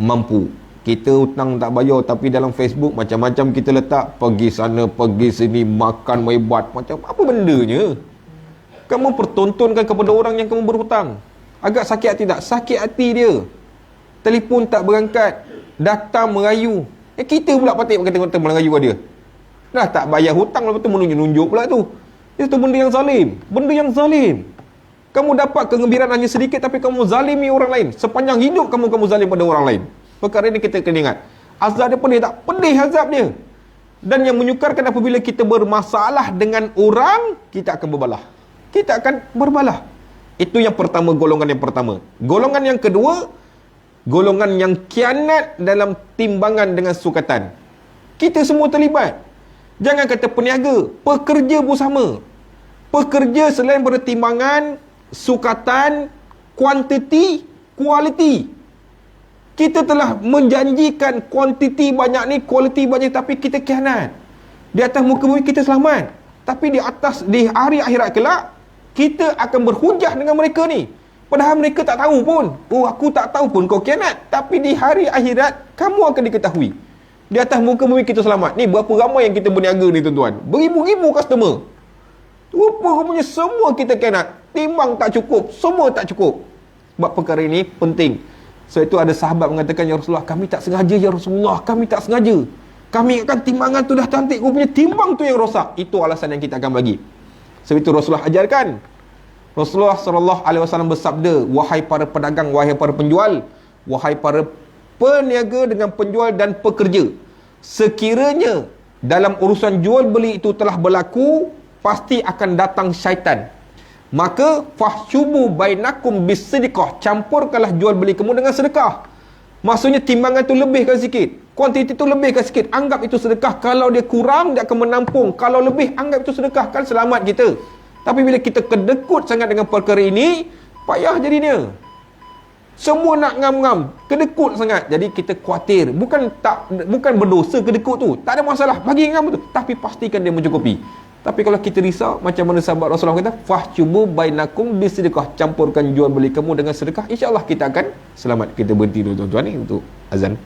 mampu. Kita hutang tak bayar, tapi dalam Facebook macam-macam kita letak, pergi sana, pergi sini, makan mehebat, macam apa bendanya. Kamu pertontonkan kepada orang yang kamu berhutang. Agak sakit hati tak? Sakit hati dia. Telefon tak berangkat, datang merayu. Kita pula patut kata merayu kat dia. Dah tak bayar hutang, lepas tu menunjuk-nunjuk pula tu. Itu benda yang zalim. Benda yang zalim. Kamu dapat kegembiraan hanya sedikit, tapi kamu zalimi orang lain. Sepanjang hidup kamu zalim pada orang lain. Perkara ini kita kena ingat. Azab dia pedih tak? Pedih azab dia. Dan yang menyukarkan, apabila kita bermasalah dengan orang, kita akan berbalah. Kita akan berbalah. Itu yang pertama, golongan yang pertama. Golongan yang kedua, golongan yang kianat dalam timbangan dengan sukatan. Kita semua terlibat. Jangan kata peniaga, pekerja pun sama. Pekerja selain pada timbangan, sukatan, kuantiti, kualiti. Kita telah menjanjikan kuantiti banyak ni, kualiti banyak, tapi kita khianat. Di atas muka bumi kita selamat, tapi di hari akhirat kelak, kita akan berhujah dengan mereka ni. Padahal mereka tak tahu pun. Oh, aku tak tahu pun kau khianat. Tapi di hari akhirat, kamu akan diketahui. Di atas muka bumi kita selamat. Ni berapa ramai yang kita berniaga ni tuan-tuan. Beribu-ribu customer. Rupa-rupanya semua kita khianat. Timbang tak cukup, semua tak cukup. Sebab perkara ini penting. So itu ada sahabat mengatakan, ya Rasulullah, kami tak sengaja, ya Rasulullah, kami tak sengaja. Kami akan timbangan tu dah cantik, rupanya timbang tu yang rosak. Itu alasan yang kita akan bagi. Sebab itu Rasulullah ajarkan. Rasulullah SAW bersabda, wahai para pedagang, wahai para penjual, wahai para peniaga dengan penjual dan pekerja, sekiranya dalam urusan jual beli itu telah berlaku, pasti akan datang syaitan. Maka fahsyubu bainakum bisidqah, campurkanlah jual beli kamu dengan sedekah. Maksudnya timbangan tu lebihkan sikit, kuantiti tu lebihkan sikit, anggap itu sedekah. Kalau dia kurang, dia akan menampung. Kalau lebih, anggap itu sedekah. Kan selamat kita. Tapi bila kita kedekut sangat dengan perkara ini, payah jadinya. Semua nak ngam-ngam, kedekut sangat. Jadi kita khawatir. Bukan berdosa kedekut tu, tak ada masalah, bagi ngam tu, tapi pastikan dia mencukupi. Tapi kalau kita risau, macam mana sahabat Rasulullah kata, fahsyubu bainakum bisidqah, campurkan jual beli kamu dengan sedekah, insya-Allah kita akan selamat. Kita berhenti dulu tuan-tuan ni untuk azan.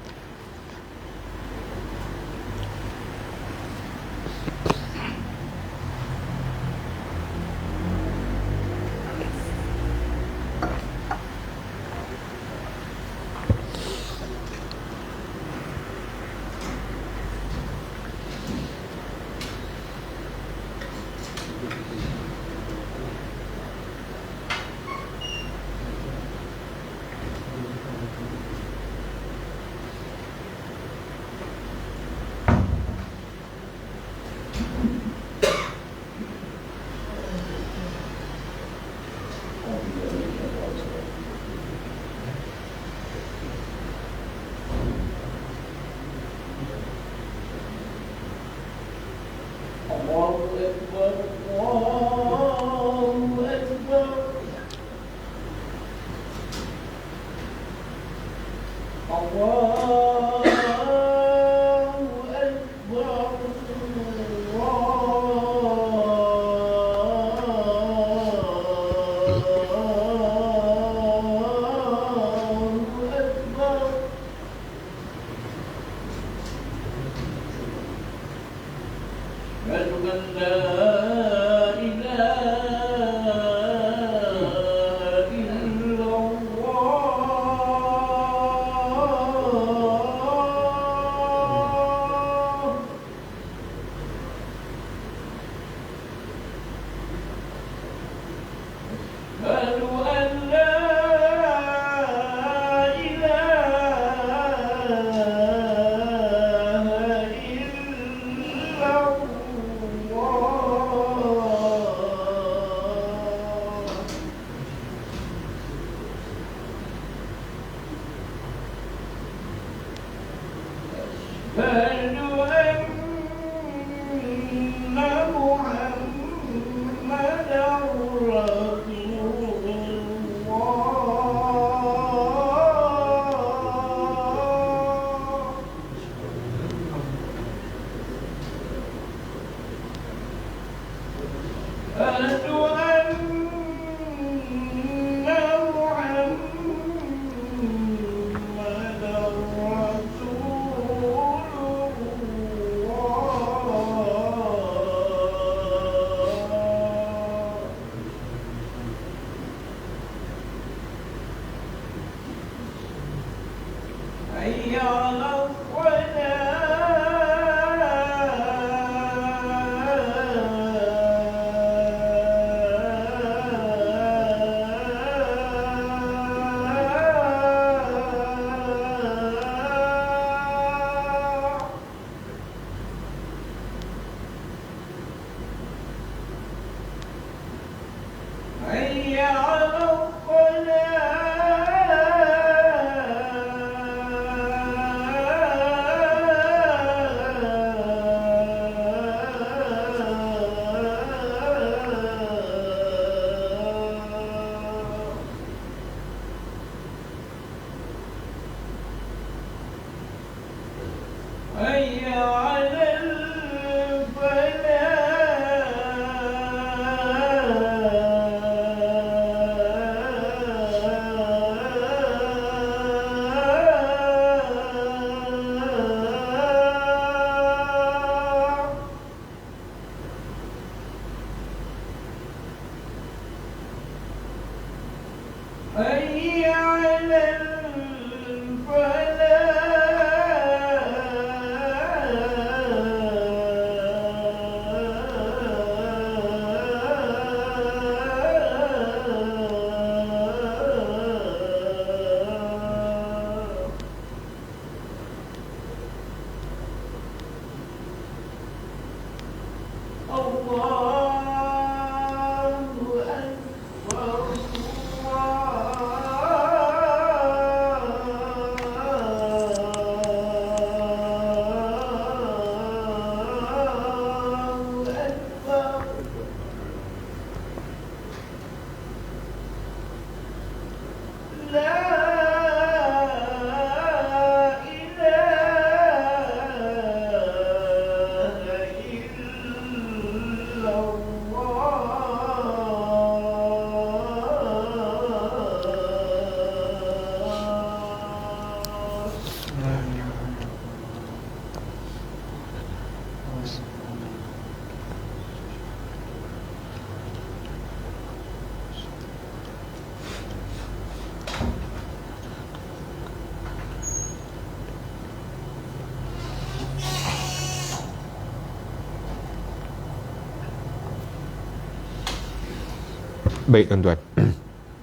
Baik tuan-tuan.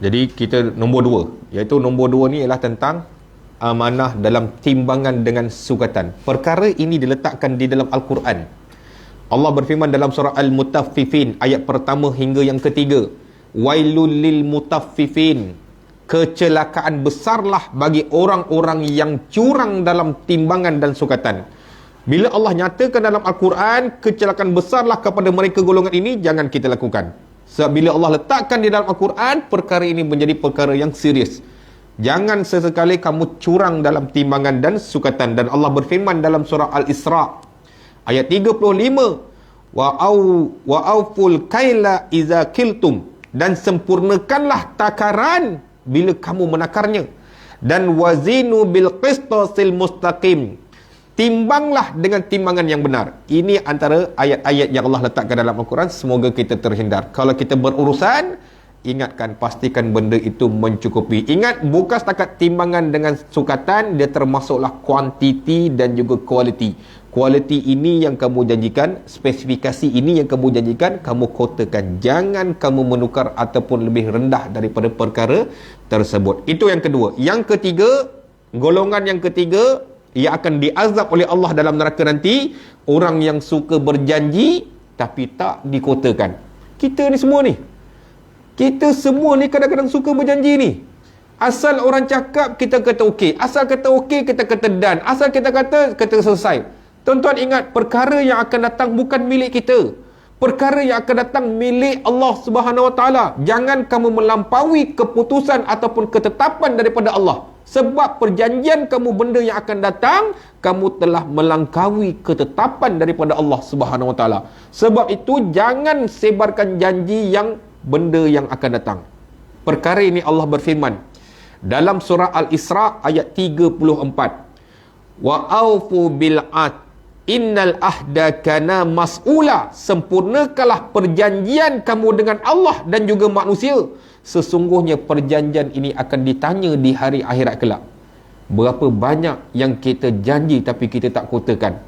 Jadi kita nombor 2, iaitu nombor 2 ni ialah tentang amanah dalam timbangan dengan sukatan. Perkara ini diletakkan di dalam Al-Quran. Allah berfirman dalam surah Al-Mutaffifin ayat pertama hingga yang ketiga. Wailul lil mutaffifin. Kecelakaan besarlah bagi orang-orang yang curang dalam timbangan dan sukatan. Bila Allah nyatakan dalam Al-Quran, kecelakaan besarlah kepada mereka golongan ini, jangan kita lakukan. Sebab bila Allah letakkan di dalam Al-Quran, perkara ini menjadi perkara yang serius. Jangan sesekali kamu curang dalam timbangan dan sukatan. Dan Allah berfirman dalam surah Al-Isra ayat 35, wa auful kaila iza kiltum, dan sempurnakanlah takaran bila kamu menakarnya, dan wazinu bil qistasil mustaqim, timbanglah dengan timbangan yang benar. Ini antara ayat-ayat yang Allah letakkan dalam Al-Quran. Semoga kita terhindar. Kalau kita berurusan, ingatkan, pastikan benda itu mencukupi. Ingat, bukan setakat timbangan dengan sukatan, dia termasuklah kuantiti dan juga kualiti. Kualiti ini yang kamu janjikan, spesifikasi ini yang kamu janjikan, kamu kotakan. Jangan kamu menukar ataupun lebih rendah daripada perkara tersebut. Itu yang kedua. Yang ketiga, golongan yang ketiga, ia akan diazab oleh Allah dalam neraka nanti, orang yang suka berjanji tapi tak dikotakan. Kita ni semua ni, kita semua ni kadang-kadang suka berjanji ni. Asal orang cakap, kita kata okey. Asal kata okey, kita kata dan. Asal kita kata selesai. Tuan-tuan ingat, perkara yang akan datang bukan milik kita. Perkara yang akan datang milik Allah Subhanahu Wa Taala. Jangan kamu melampaui keputusan ataupun ketetapan daripada Allah. Sebab perjanjian kamu benda yang akan datang, kamu telah melangkaui ketetapan daripada Allah Subhanahu Wa Taala. Sebab itu jangan sebarkan janji yang benda yang akan datang. Perkara ini Allah berfirman dalam surah Al-Isra ayat 34. Wa aufu bil ahd innal ahda kana mas'ula. Sempurnakanlah perjanjian kamu dengan Allah dan juga manusia. Sesungguhnya perjanjian ini akan ditanya di hari akhirat kelak. Berapa banyak yang kita janji tapi kita tak kotakan.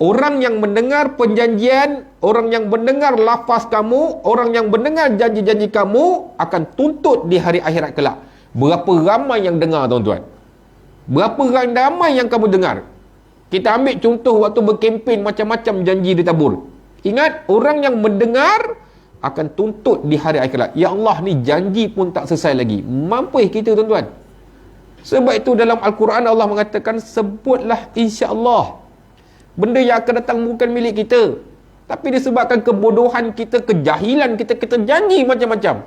Orang yang mendengar perjanjian, orang yang mendengar lafaz kamu, orang yang mendengar janji-janji kamu akan tuntut di hari akhirat kelak. Berapa ramai yang dengar, tuan-tuan? Berapa ramai yang kamu dengar? Kita ambil contoh waktu berkempen, macam-macam janji ditabur. Ingat, orang yang mendengar akan tuntut di hari akhirat. Ya Allah, ni janji pun tak selesai lagi. Mampus kita, tuan-tuan. Sebab itu dalam Al-Quran Allah mengatakan, sebutlah insya-Allah. Benda yang akan datang bukan milik kita. Tapi disebabkan kebodohan kita, kejahilan kita, kita janji macam-macam.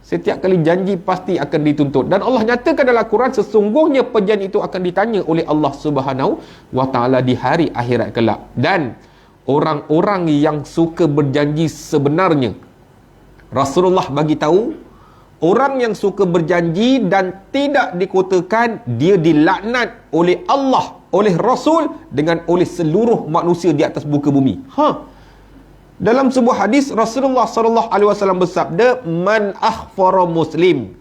Setiap kali janji pasti akan dituntut. Dan Allah nyatakan dalam Al-Quran, sesungguhnya perjanjian itu akan ditanya oleh Allah Subhanahu Wa Taala di hari akhirat kelak. Dan orang-orang yang suka berjanji sebenarnya, Rasulullah bagi tahu, orang yang suka berjanji dan tidak dikotakan, dia dilaknat oleh Allah, oleh Rasul, dengan oleh seluruh manusia di atas muka bumi. Dalam sebuah hadis, Rasulullah SAW bersabda, man akhfara muslim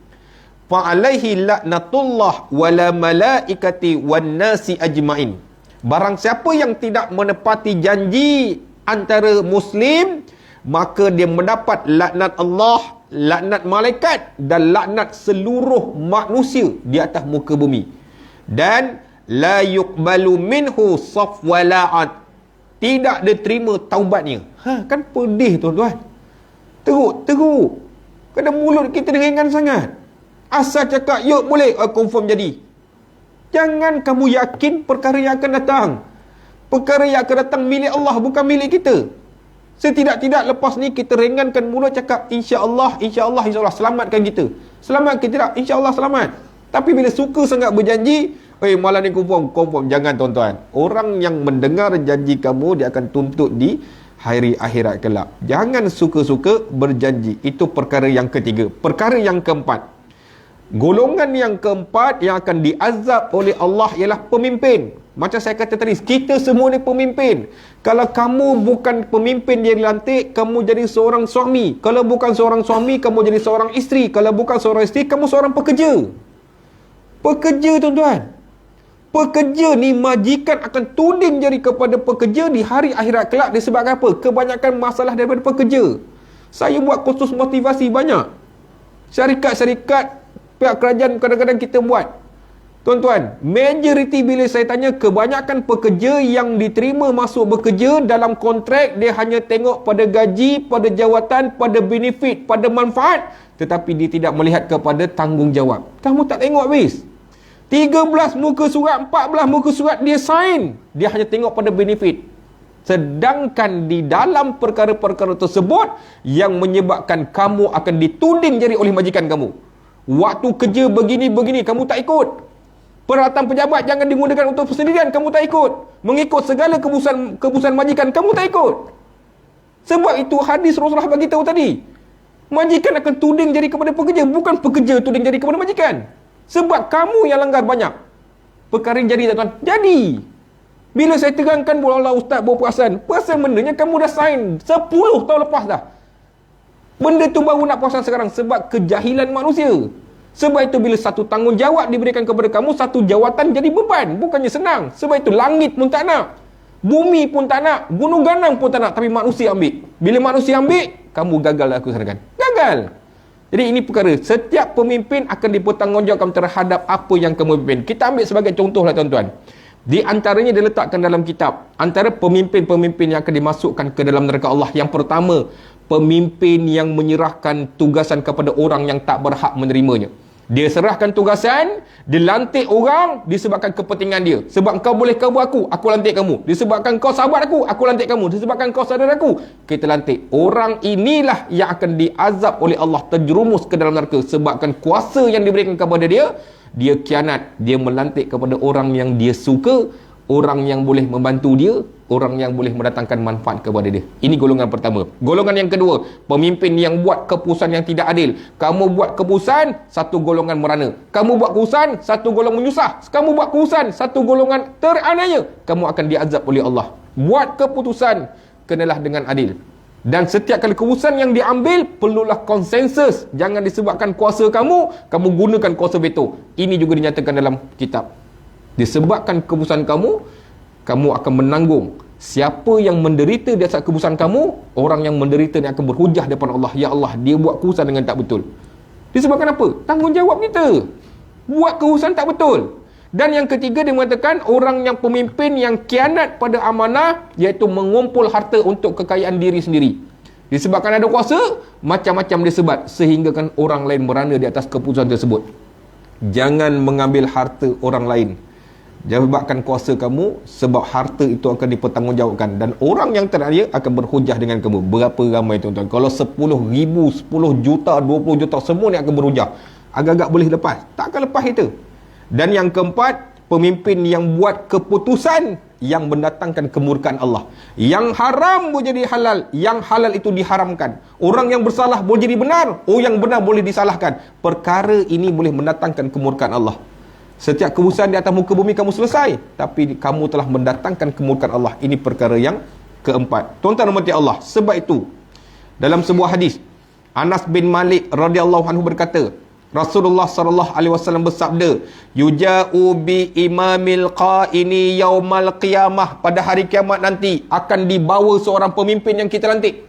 fa alaihi laknatullah wala malaikati wan nasi ajmain. Barang siapa yang tidak menepati janji antara muslim, maka dia mendapat laknat Allah, laknat malaikat dan laknat seluruh manusia di atas muka bumi. Dan la yuqbalu minhu safwala'at, tidak diterima taubatnya. Kan pedih, tuan-tuan. Teruk. Kadang mulut kita ringan sangat. Asal cakap, yuk boleh, confirm jadi. Jangan kamu yakin perkara yang akan datang. Perkara yang akan datang milik Allah, bukan milik kita. Setidak-tidak lepas ni kita ringankan mulut, cakap insya-Allah, insya-Allah, insya-Allah, selamatkan kita. Selamat ke tidak? Insya-Allah selamat. Tapi bila suka sangat berjanji, malam ni confirm. Jangan, tuan-tuan. Orang yang mendengar janji kamu, dia akan tuntut di hari akhirat kelak. Jangan suka-suka berjanji. Itu perkara yang ketiga. Perkara yang keempat, golongan yang keempat yang akan diazab oleh Allah ialah pemimpin. Macam saya kata tadi, kita semua ni pemimpin. Kalau kamu bukan pemimpin dia dilantik, kamu jadi seorang suami. Kalau bukan seorang suami, kamu jadi seorang isteri. Kalau bukan seorang isteri, kamu seorang pekerja. Pekerja, tuan-tuan. Pekerja ni, majikan akan tuding jari kepada pekerja di hari akhirat kelak. Disebabkan apa? Kebanyakan masalah daripada pekerja. Saya buat kursus motivasi banyak. Syarikat-syarikat, pihak kerajaan kadang-kadang kita buat. Tuan-tuan, majoriti bila saya tanya, kebanyakan pekerja yang diterima masuk bekerja dalam kontrak, dia hanya tengok pada gaji, pada jawatan, pada benefit, pada manfaat, tetapi dia tidak melihat kepada tanggungjawab. Kamu tak tengok habis. 13 muka surat, 14 muka surat dia sign. Dia hanya tengok pada benefit. Sedangkan di dalam perkara-perkara tersebut yang menyebabkan kamu akan dituding jari oleh majikan kamu. Waktu kerja begini-begini, kamu tak ikut. Peralatan pejabat jangan digunakan untuk persendirian, kamu tak ikut. Mengikut segala keputusan majikan, kamu tak ikut. Sebab itu hadis Rasulullah bagi tahu tadi, majikan akan tuding jadi kepada pekerja, bukan pekerja tuding jadi kepada majikan. Sebab kamu yang langgar banyak. Perkara yang jadi, tuan-tuan, jadi. Bila saya terangkan, Allah ustaz berperasan, perasan bendanya kamu dah sign 10 tahun lepas dah. Benda tu baru nak perasan sekarang, sebab kejahilan manusia. Sebab itu bila satu tanggungjawab diberikan kepada kamu, satu jawatan jadi beban, bukannya senang. Sebab itu langit pun tak nak, bumi pun tak nak, gunung ganang pun tak nak, tapi manusia ambil. Bila manusia ambil, kamu gagal, aku sarankan. Gagal. Jadi ini perkara, setiap pemimpin akan dipertanggungjawabkan terhadap apa yang kamu pimpin. Kita ambil sebagai contoh lah, tuan-tuan. Di antaranya diletakkan dalam kitab, antara pemimpin-pemimpin yang akan dimasukkan ke dalam neraka Allah. Yang pertama, pemimpin yang menyerahkan tugasan kepada orang yang tak berhak menerimanya. Dia serahkan tugasan, dia lantik orang disebabkan kepentingan dia. Sebab kau boleh cover aku lantik kamu. Disebabkan kau sahabat aku lantik kamu. Disebabkan kau saudara aku, kita lantik. Orang inilah yang akan diazab oleh Allah, terjerumus ke dalam neraka. Sebabkan kuasa yang diberikan kepada dia, dia khianat. Dia melantik kepada orang yang dia suka, orang yang boleh membantu dia, orang yang boleh mendatangkan manfaat kepada dia. Ini golongan pertama. Golongan yang kedua, pemimpin yang buat keputusan yang tidak adil. Kamu buat keputusan, satu golongan merana. Kamu buat keputusan, satu golongan menyusah. Kamu buat keputusan, satu golongan teraniaya. Kamu akan diazab oleh Allah. Buat keputusan, kenalah dengan adil. Dan setiap kali keputusan yang diambil, perlulah konsensus. Jangan disebabkan kuasa kamu gunakan kuasa veto. Ini juga dinyatakan dalam kitab. Disebabkan keputusan kamu akan menanggung. Siapa yang menderita di atas keputusan kamu, orang yang menderita ni akan berhujah depan Allah. Ya Allah, dia buat keputusan dengan tak betul. Disebabkan apa? Tanggungjawab kita. Buat keputusan tak betul. Dan yang ketiga, dia mengatakan orang yang pemimpin yang khianat pada amanah, iaitu mengumpul harta untuk kekayaan diri sendiri. Disebabkan ada kuasa, macam-macam dia sebat, sehingga kan orang lain merana di atas keputusan tersebut. Jangan mengambil harta orang lain. Sebabkan kuasa kamu, sebab harta itu akan dipertanggungjawabkan. Dan orang yang teraniaya akan berhujah dengan kamu. Berapa ramai, tuan-tuan? Kalau 10,000, 10 juta, 20 juta, semua ni akan berhujah. Agak-agak boleh lepas. Tak akan lepas itu. Dan yang keempat, pemimpin yang buat keputusan yang mendatangkan kemurkaan Allah. Yang haram boleh jadi halal, yang halal itu diharamkan. Orang yang bersalah boleh jadi benar, yang benar boleh disalahkan. Perkara ini boleh mendatangkan kemurkaan Allah. Setiap keputusan di atas muka bumi kamu selesai, tapi kamu telah mendatangkan kemurkaan Allah. Ini perkara yang keempat. Tuan-tuan dan puan Allah, sebab itu dalam sebuah hadis, Anas bin Malik radhiyallahu anhu berkata, Rasulullah sallallahu alaihi wasallam bersabda, yuja'u bi imamil qa'ini yaumal qiyamah, pada hari kiamat nanti akan dibawa seorang pemimpin yang kita lantik.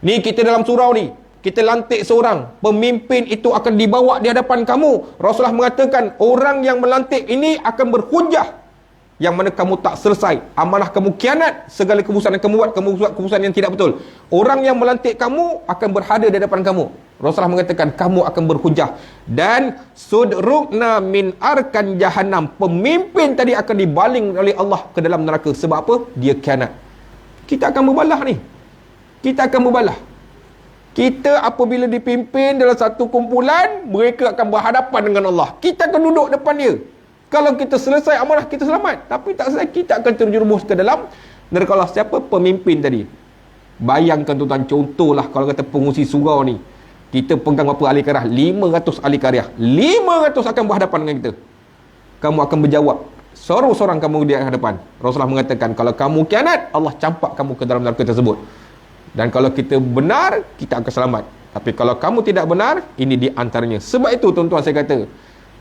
Ni kita dalam surau ni, kita lantik seorang pemimpin, itu akan dibawa di hadapan kamu. Rasulullah mengatakan orang yang melantik ini akan berhujah, yang mana kamu tak selesai amanah, kamu khianat, segala keputusan yang kamu buat keputusan yang tidak betul. Orang yang melantik kamu akan berhada di hadapan kamu. Rasulullah mengatakan kamu akan berhujah. Dan sudrukna min arkan jahannam, pemimpin tadi akan dibaling oleh Allah ke dalam neraka. Sebab apa? Dia khianat. Kita akan berbalah ni. Kita akan berbalah. Kita apabila dipimpin dalam satu kumpulan, mereka akan berhadapan dengan Allah. Kita akan duduk depan dia. Kalau kita selesai amanah, kita selamat. Tapi tak selesai, kita akan terjerumus ke dalam neraka Allah. Siapa pemimpin tadi? Bayangkan tuan-tuan, contohlah kalau kata pengurusi surau ni, kita pegang berapa ahli karya? 500 ahli karya. 500 akan berhadapan dengan kita. Kamu akan berjawab. Seorang-seorang kamu di hadapan. Rasulullah mengatakan, kalau kamu khianat, Allah campak kamu ke dalam neraka tersebut. Dan kalau kita benar, kita akan selamat. Tapi kalau kamu tidak benar, ini di antaranya. Sebab itu tuan-tuan, saya kata,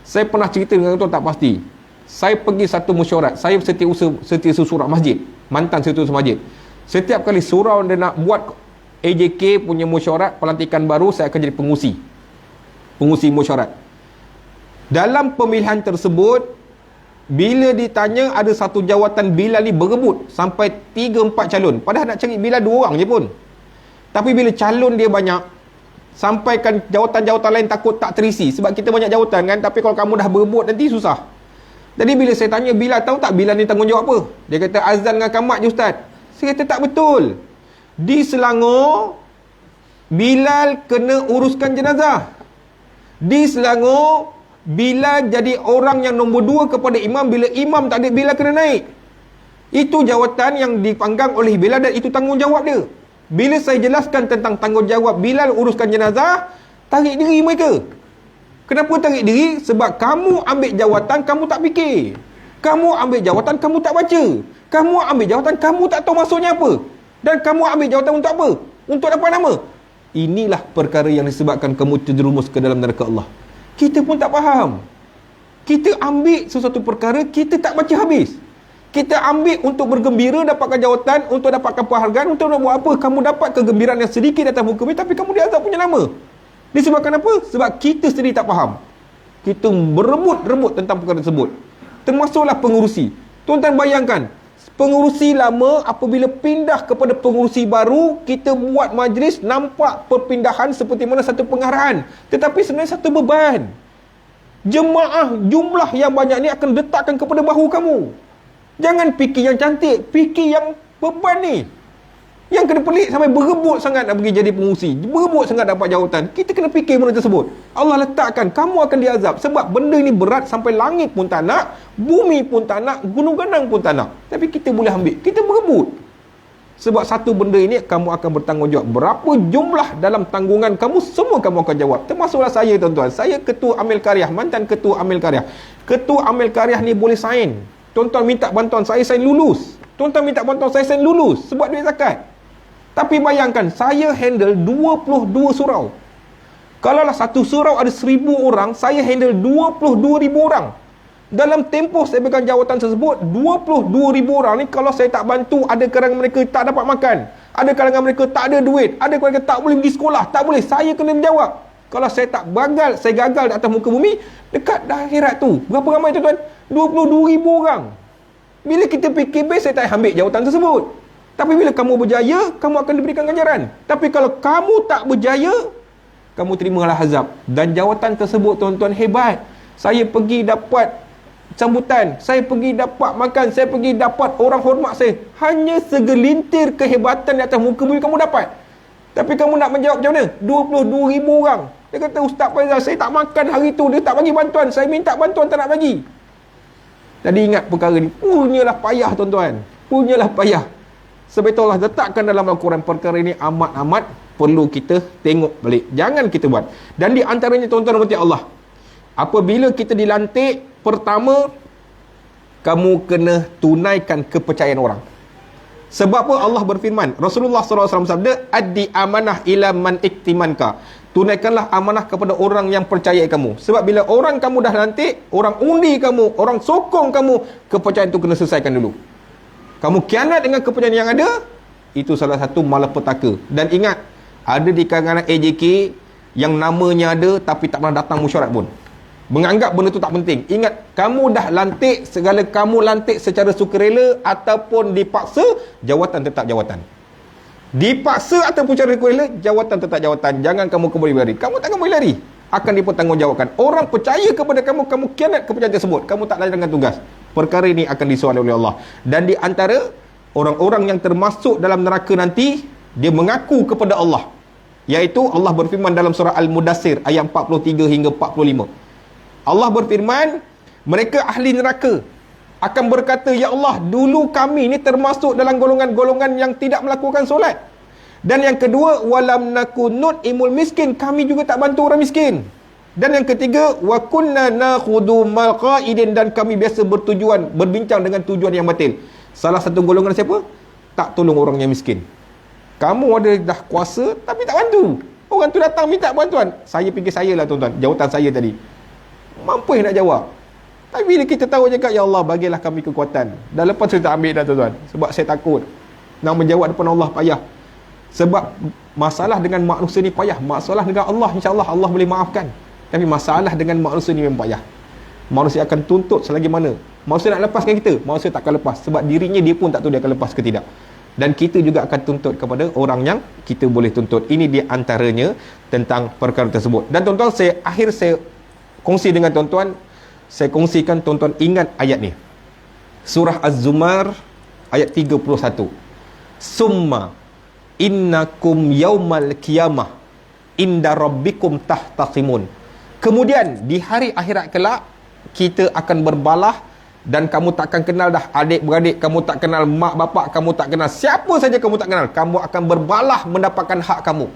saya pernah cerita dengan tuan, tak pasti. Saya pergi satu mesyuarat. Saya setiausaha surat masjid. Mantan setiausaha masjid. Setiap kali surau dia nak buat AJK punya mesyuarat pelantikan baru, saya akan jadi pengusi mesyuarat. Dalam pemilihan tersebut, bila ditanya ada satu jawatan Bilal ni berebut sampai 3-4 calon. Padahal nak cari Bilal 2 orang je pun. Tapi bila calon dia banyak, sampaikan jawatan-jawatan lain takut tak terisi. Sebab kita banyak jawatan kan. Tapi kalau kamu dah berebut nanti susah. Jadi bila saya tanya Bilal, tahu tak Bilal ni tanggungjawab apa? Dia kata azan dengan kamat je ustaz. Saya kata tak betul. Di Selangor, Bilal kena uruskan jenazah. Di Selangor, Bilal jadi orang yang nombor 2 kepada imam. Bila imam tak ada, Bilal kena naik. Itu jawatan yang dipanggang oleh Bilal dan itu tanggungjawab dia. Bila saya jelaskan tentang tanggungjawab Bilal uruskan jenazah, tarik diri mereka. Kenapa tarik diri? Sebab kamu ambil jawatan, kamu tak fikir. Kamu ambil jawatan, kamu tak baca. Kamu ambil jawatan, kamu tak tahu maksudnya apa. Dan kamu ambil jawatan untuk apa? Untuk dapat nama. Inilah perkara yang disebabkan kamu terjerumus ke dalam neraka Allah. Kita pun tak faham. Kita ambil sesuatu perkara, kita tak baca habis. Kita ambil untuk bergembira, dapatkan jawatan, untuk dapatkan penghargaan, untuk nak buat apa? Kamu dapat kegembiraan yang sedikit atas muka bumi, tapi kamu diazab punya nama. Disebabkan apa? Sebab kita sendiri tak faham. Kita berebut-rebut tentang perkara tersebut. Termasuklah pengurusi. Tuan-tuan bayangkan, pengurusi lama apabila pindah kepada pengurusi baru, kita buat majlis, nampak perpindahan seperti mana satu pengarahan. Tetapi sebenarnya satu beban. Jemaah jumlah yang banyak ni akan letakkan kepada bahu kamu. Jangan fikir yang cantik, fikir yang beban ni. Yang kena pelik sampai berebut sangat nak pergi jadi pengurusi, berebut sangat dapat jawatan. Kita kena fikir benda tersebut. Allah letakkan kamu akan diazab sebab benda ni berat sampai langit pun tak nak, bumi pun tak nak, gunung ganang pun tak nak. Tapi kita boleh ambil, kita berebut. Sebab satu benda ini kamu akan bertanggungjawab. Berapa jumlah dalam tanggungan kamu, semua kamu akan jawab. Termasuklah saya, tuan-tuan. Saya ketua Amil Karyah, mantan ketua Amil Karyah. Ketua Amil Karyah ni boleh sign. Tuan-tuan minta bantuan, saya sign lulus. Tuan-tuan minta bantuan, saya sign lulus sebab duit zakat. Tapi bayangkan, saya handle 22 surau. Kalaulah satu surau ada 1,000 orang, saya handle 22,000 orang. Dalam tempoh saya pegang jawatan tersebut, 22,000 orang ni, kalau saya tak bantu, ada kalangan mereka tak dapat makan. Ada kalangan mereka tak ada duit. Ada kalangan tak boleh pergi sekolah. Tak boleh. Saya kena menjawab. Kalau saya tak gagal, saya gagal di atas muka bumi, dekat akhirat tu. Berapa ramai tuan-tuan? 22,000 orang. Bila kita PKB, saya tak ambil jawatan tersebut. Tapi bila kamu berjaya, kamu akan diberikan ganjaran. Tapi kalau kamu tak berjaya, kamu terimalah azab. Dan jawatan tersebut, tuan-tuan, hebat. Saya pergi dapat sambutan, saya pergi dapat makan, saya pergi dapat orang hormat saya. Hanya segelintir kehebatan di atas muka bumi kamu dapat. Tapi kamu nak menjawab macam mana? 22,000 orang. Dia kata, Ustaz Faizal, saya tak makan hari tu, dia tak bagi bantuan, saya minta bantuan tak nak bagi. Jadi ingat perkara ni, punyalah payah, tuan-tuan. Punyalah payah. Sebab itu Allah letakkan dalam Al-Quran perkara ini amat-amat perlu kita tengok balik. Jangan kita buat. Dan di antaranya, tuan-tuan rahmati Allah, apabila kita dilantik, pertama, kamu kena tunaikan kepercayaan orang. Sebab apa? Allah berfirman, Rasulullah SAW sabda, addi amanah ila man iktimanka. Tunaikanlah amanah kepada orang yang percaya kamu. Sebab bila orang kamu dah lantik, orang undi kamu, orang sokong kamu, kepercayaan itu kena selesaikan dulu. Kamu khianat dengan kepercayaan yang ada, itu salah satu malapetaka. Dan ingat, ada di kalangan AJK yang namanya ada tapi tak pernah datang mesyuarat pun. Menganggap benda tu tak penting. Ingat, kamu dah lantik, segala kamu lantik secara sukarela ataupun dipaksa, jawatan tetap jawatan. Dipaksa ataupun secara sukarela, jawatan tetap jawatan. Jangan kamu kembali lari. Kamu tak kembali lari. Akan dipertanggungjawabkan. Orang percaya kepada kamu, kamu khianat kepercayaan tersebut. Kamu tak layan dengan tugas. Perkara ini akan disoal oleh Allah. Dan di antara orang-orang yang termasuk dalam neraka nanti, dia mengaku kepada Allah. Iaitu Allah berfirman dalam surah Al-Mudassir ayat 43 hingga 45. Allah berfirman, mereka ahli neraka akan berkata, ya Allah, dulu kami ni termasuk dalam golongan-golongan yang tidak melakukan solat. Dan yang kedua, walam nakunut imul miskin, kami juga tak bantu orang miskin. Dan yang ketiga, wa kunna nakhudu mal qaidin, dan kami biasa berbincang dengan tujuan yang batil. Salah satu golongan siapa? Tak tolong orang yang miskin. Kamu ada dah kuasa tapi tak bantu. Orang tu datang minta bantuan, saya fikir saya lah, tuan-tuan, jawatan saya tadi mampu nak jawab. Tapi bila kita tahu cakap, ya Allah, bagilah kami kekuatan. Dah lepas saya tak ambil dah, tuan-tuan. Sebab saya takut nak menjawab depan Allah payah. Sebab masalah dengan manusia ni payah. Masalah dengan Allah, insya-Allah Allah boleh maafkan. Tapi masalah dengan manusia ni memang payah. Manusia akan tuntut selagi mana. Manusia nak lepaskan kita, manusia tak akan lepas. Sebab dirinya dia pun tak tahu dia akan lepas ke tidak. Dan kita juga akan tuntut kepada orang yang kita boleh tuntut. Ini di antaranya tentang perkara tersebut. Dan tuan-tuan, saya kongsi dengan tuan-tuan. Saya kongsikan, tuan-tuan ingat ayat ni. Surah Az-Zumar ayat 31. Summa innakum yaumal qiyamah inda rabbikum tahtasimun. Kemudian di hari akhirat kelak kita akan berbalah, dan kamu takkan kenal dah adik-beradik, kamu tak kenal mak bapak, kamu tak kenal siapa saja, kamu tak kenal. Kamu akan berbalah mendapatkan hak kamu.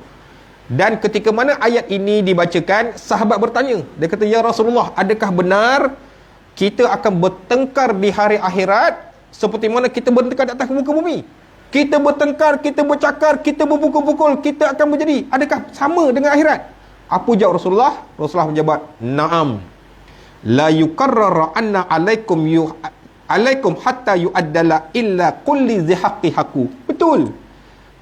Dan ketika mana ayat ini dibacakan, sahabat bertanya, dia kata, ya Rasulullah, adakah benar kita akan bertengkar di hari akhirat seperti mana kita bertengkar di atas muka bumi? Kita bertengkar, kita bercakar, kita berpukul-pukul, kita akan menjadi, adakah sama dengan akhirat? Apa jawab Rasulullah? Rasulullah menjawab, na'am, la yukarrara anna alaikum hatta yu'addala illa kulli zihaqqi haku. Betul.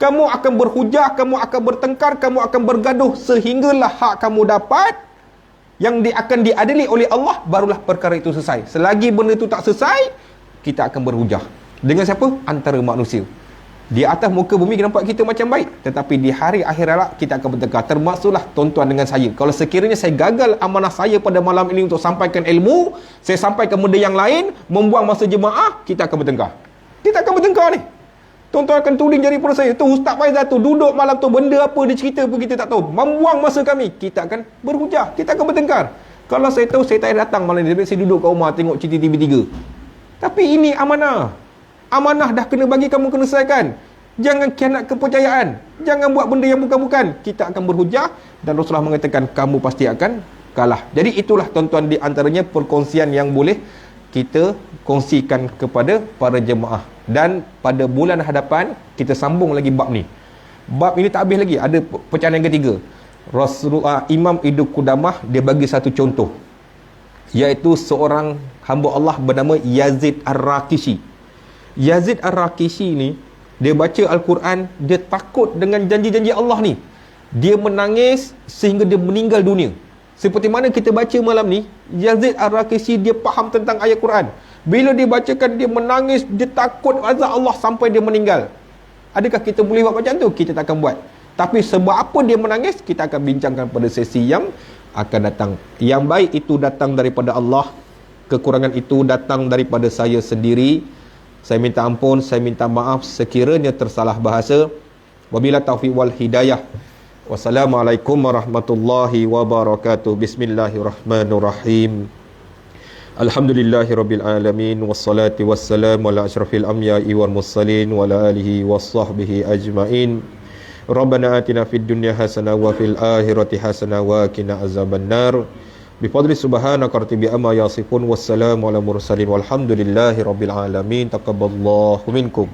Kamu akan berhujah, kamu akan bertengkar, kamu akan bergaduh sehinggalah hak kamu dapat yang akan diadili oleh Allah, barulah perkara itu selesai. Selagi benda itu tak selesai, kita akan berhujah. Dengan siapa? Antara manusia. Di atas muka bumi nampak kita macam baik, tetapi di hari akhirat kita akan bertengkar. Termasuklah tuan-tuan dengan saya. Kalau sekiranya saya gagal amanah saya pada malam ini untuk sampaikan ilmu, saya sampaikan benda yang lain, membuang masa jemaah, kita akan bertengkar. Kita akan bertengkar ni. Tuan-tuan akan tuling jari pada saya, tu Ustaz Faizal tu duduk malam tu, benda apa dia cerita pun kita tak tahu, membuang masa kami. Kita akan berhujah, kita akan bertengkar. Kalau saya tahu, saya tak datang malam ni, saya duduk kat rumah tengok cerita TV3. Tapi ini amanah. Amanah dah kena bagi, kamu kena selesaikan. Jangan khianat kepercayaan. Jangan buat benda yang bukan-bukan. Kita akan berhujah, dan Rasulullah mengatakan kamu pasti akan kalah. Jadi itulah tuan-tuan di antaranya perkongsian yang boleh kita kongsikan kepada para jemaah. Dan pada bulan hadapan kita sambung lagi bab ni. Bab ini tak habis lagi. Ada pecahan yang ketiga. Rasulullah, Imam Ibnu Qudamah dia bagi satu contoh, iaitu seorang hamba Allah bernama Yazid Ar-Raqishi. Yazid Ar-Raqishi ni, dia baca Al-Quran, dia takut dengan janji-janji Allah ni. Dia menangis sehingga dia meninggal dunia. Seperti mana kita baca malam ni, Yazid Ar-Raqishi dia faham tentang ayat Quran. Bila dia bacakan, dia menangis, dia takut azab Allah sampai dia meninggal. Adakah kita boleh buat macam tu? Kita tak akan buat. Tapi sebab apa dia menangis, kita akan bincangkan pada sesi yang akan datang. Yang baik itu datang daripada Allah, kekurangan itu datang daripada saya sendiri. Saya minta ampun, saya minta maaf sekiranya tersalah bahasa. Wabila taufiq wal hidayah. Wassalamualaikum warahmatullahi wabarakatuh. Bismillahirrahmanirrahim. Alhamdulillahirabbil alamin, wassalatu wassalamu ala asyrafil anbiya'i wal mursalin wa ala alihi washabbihi ajmain. Rabbana atina fid dunya hasanah wa fil akhirati hasanah wa qina azabannar. Bifadli subhanaka rabbi amma yasifun, wassalamu ala mursalin walhamdulillahi rabbil alamin. Taqabbalallahu minkum.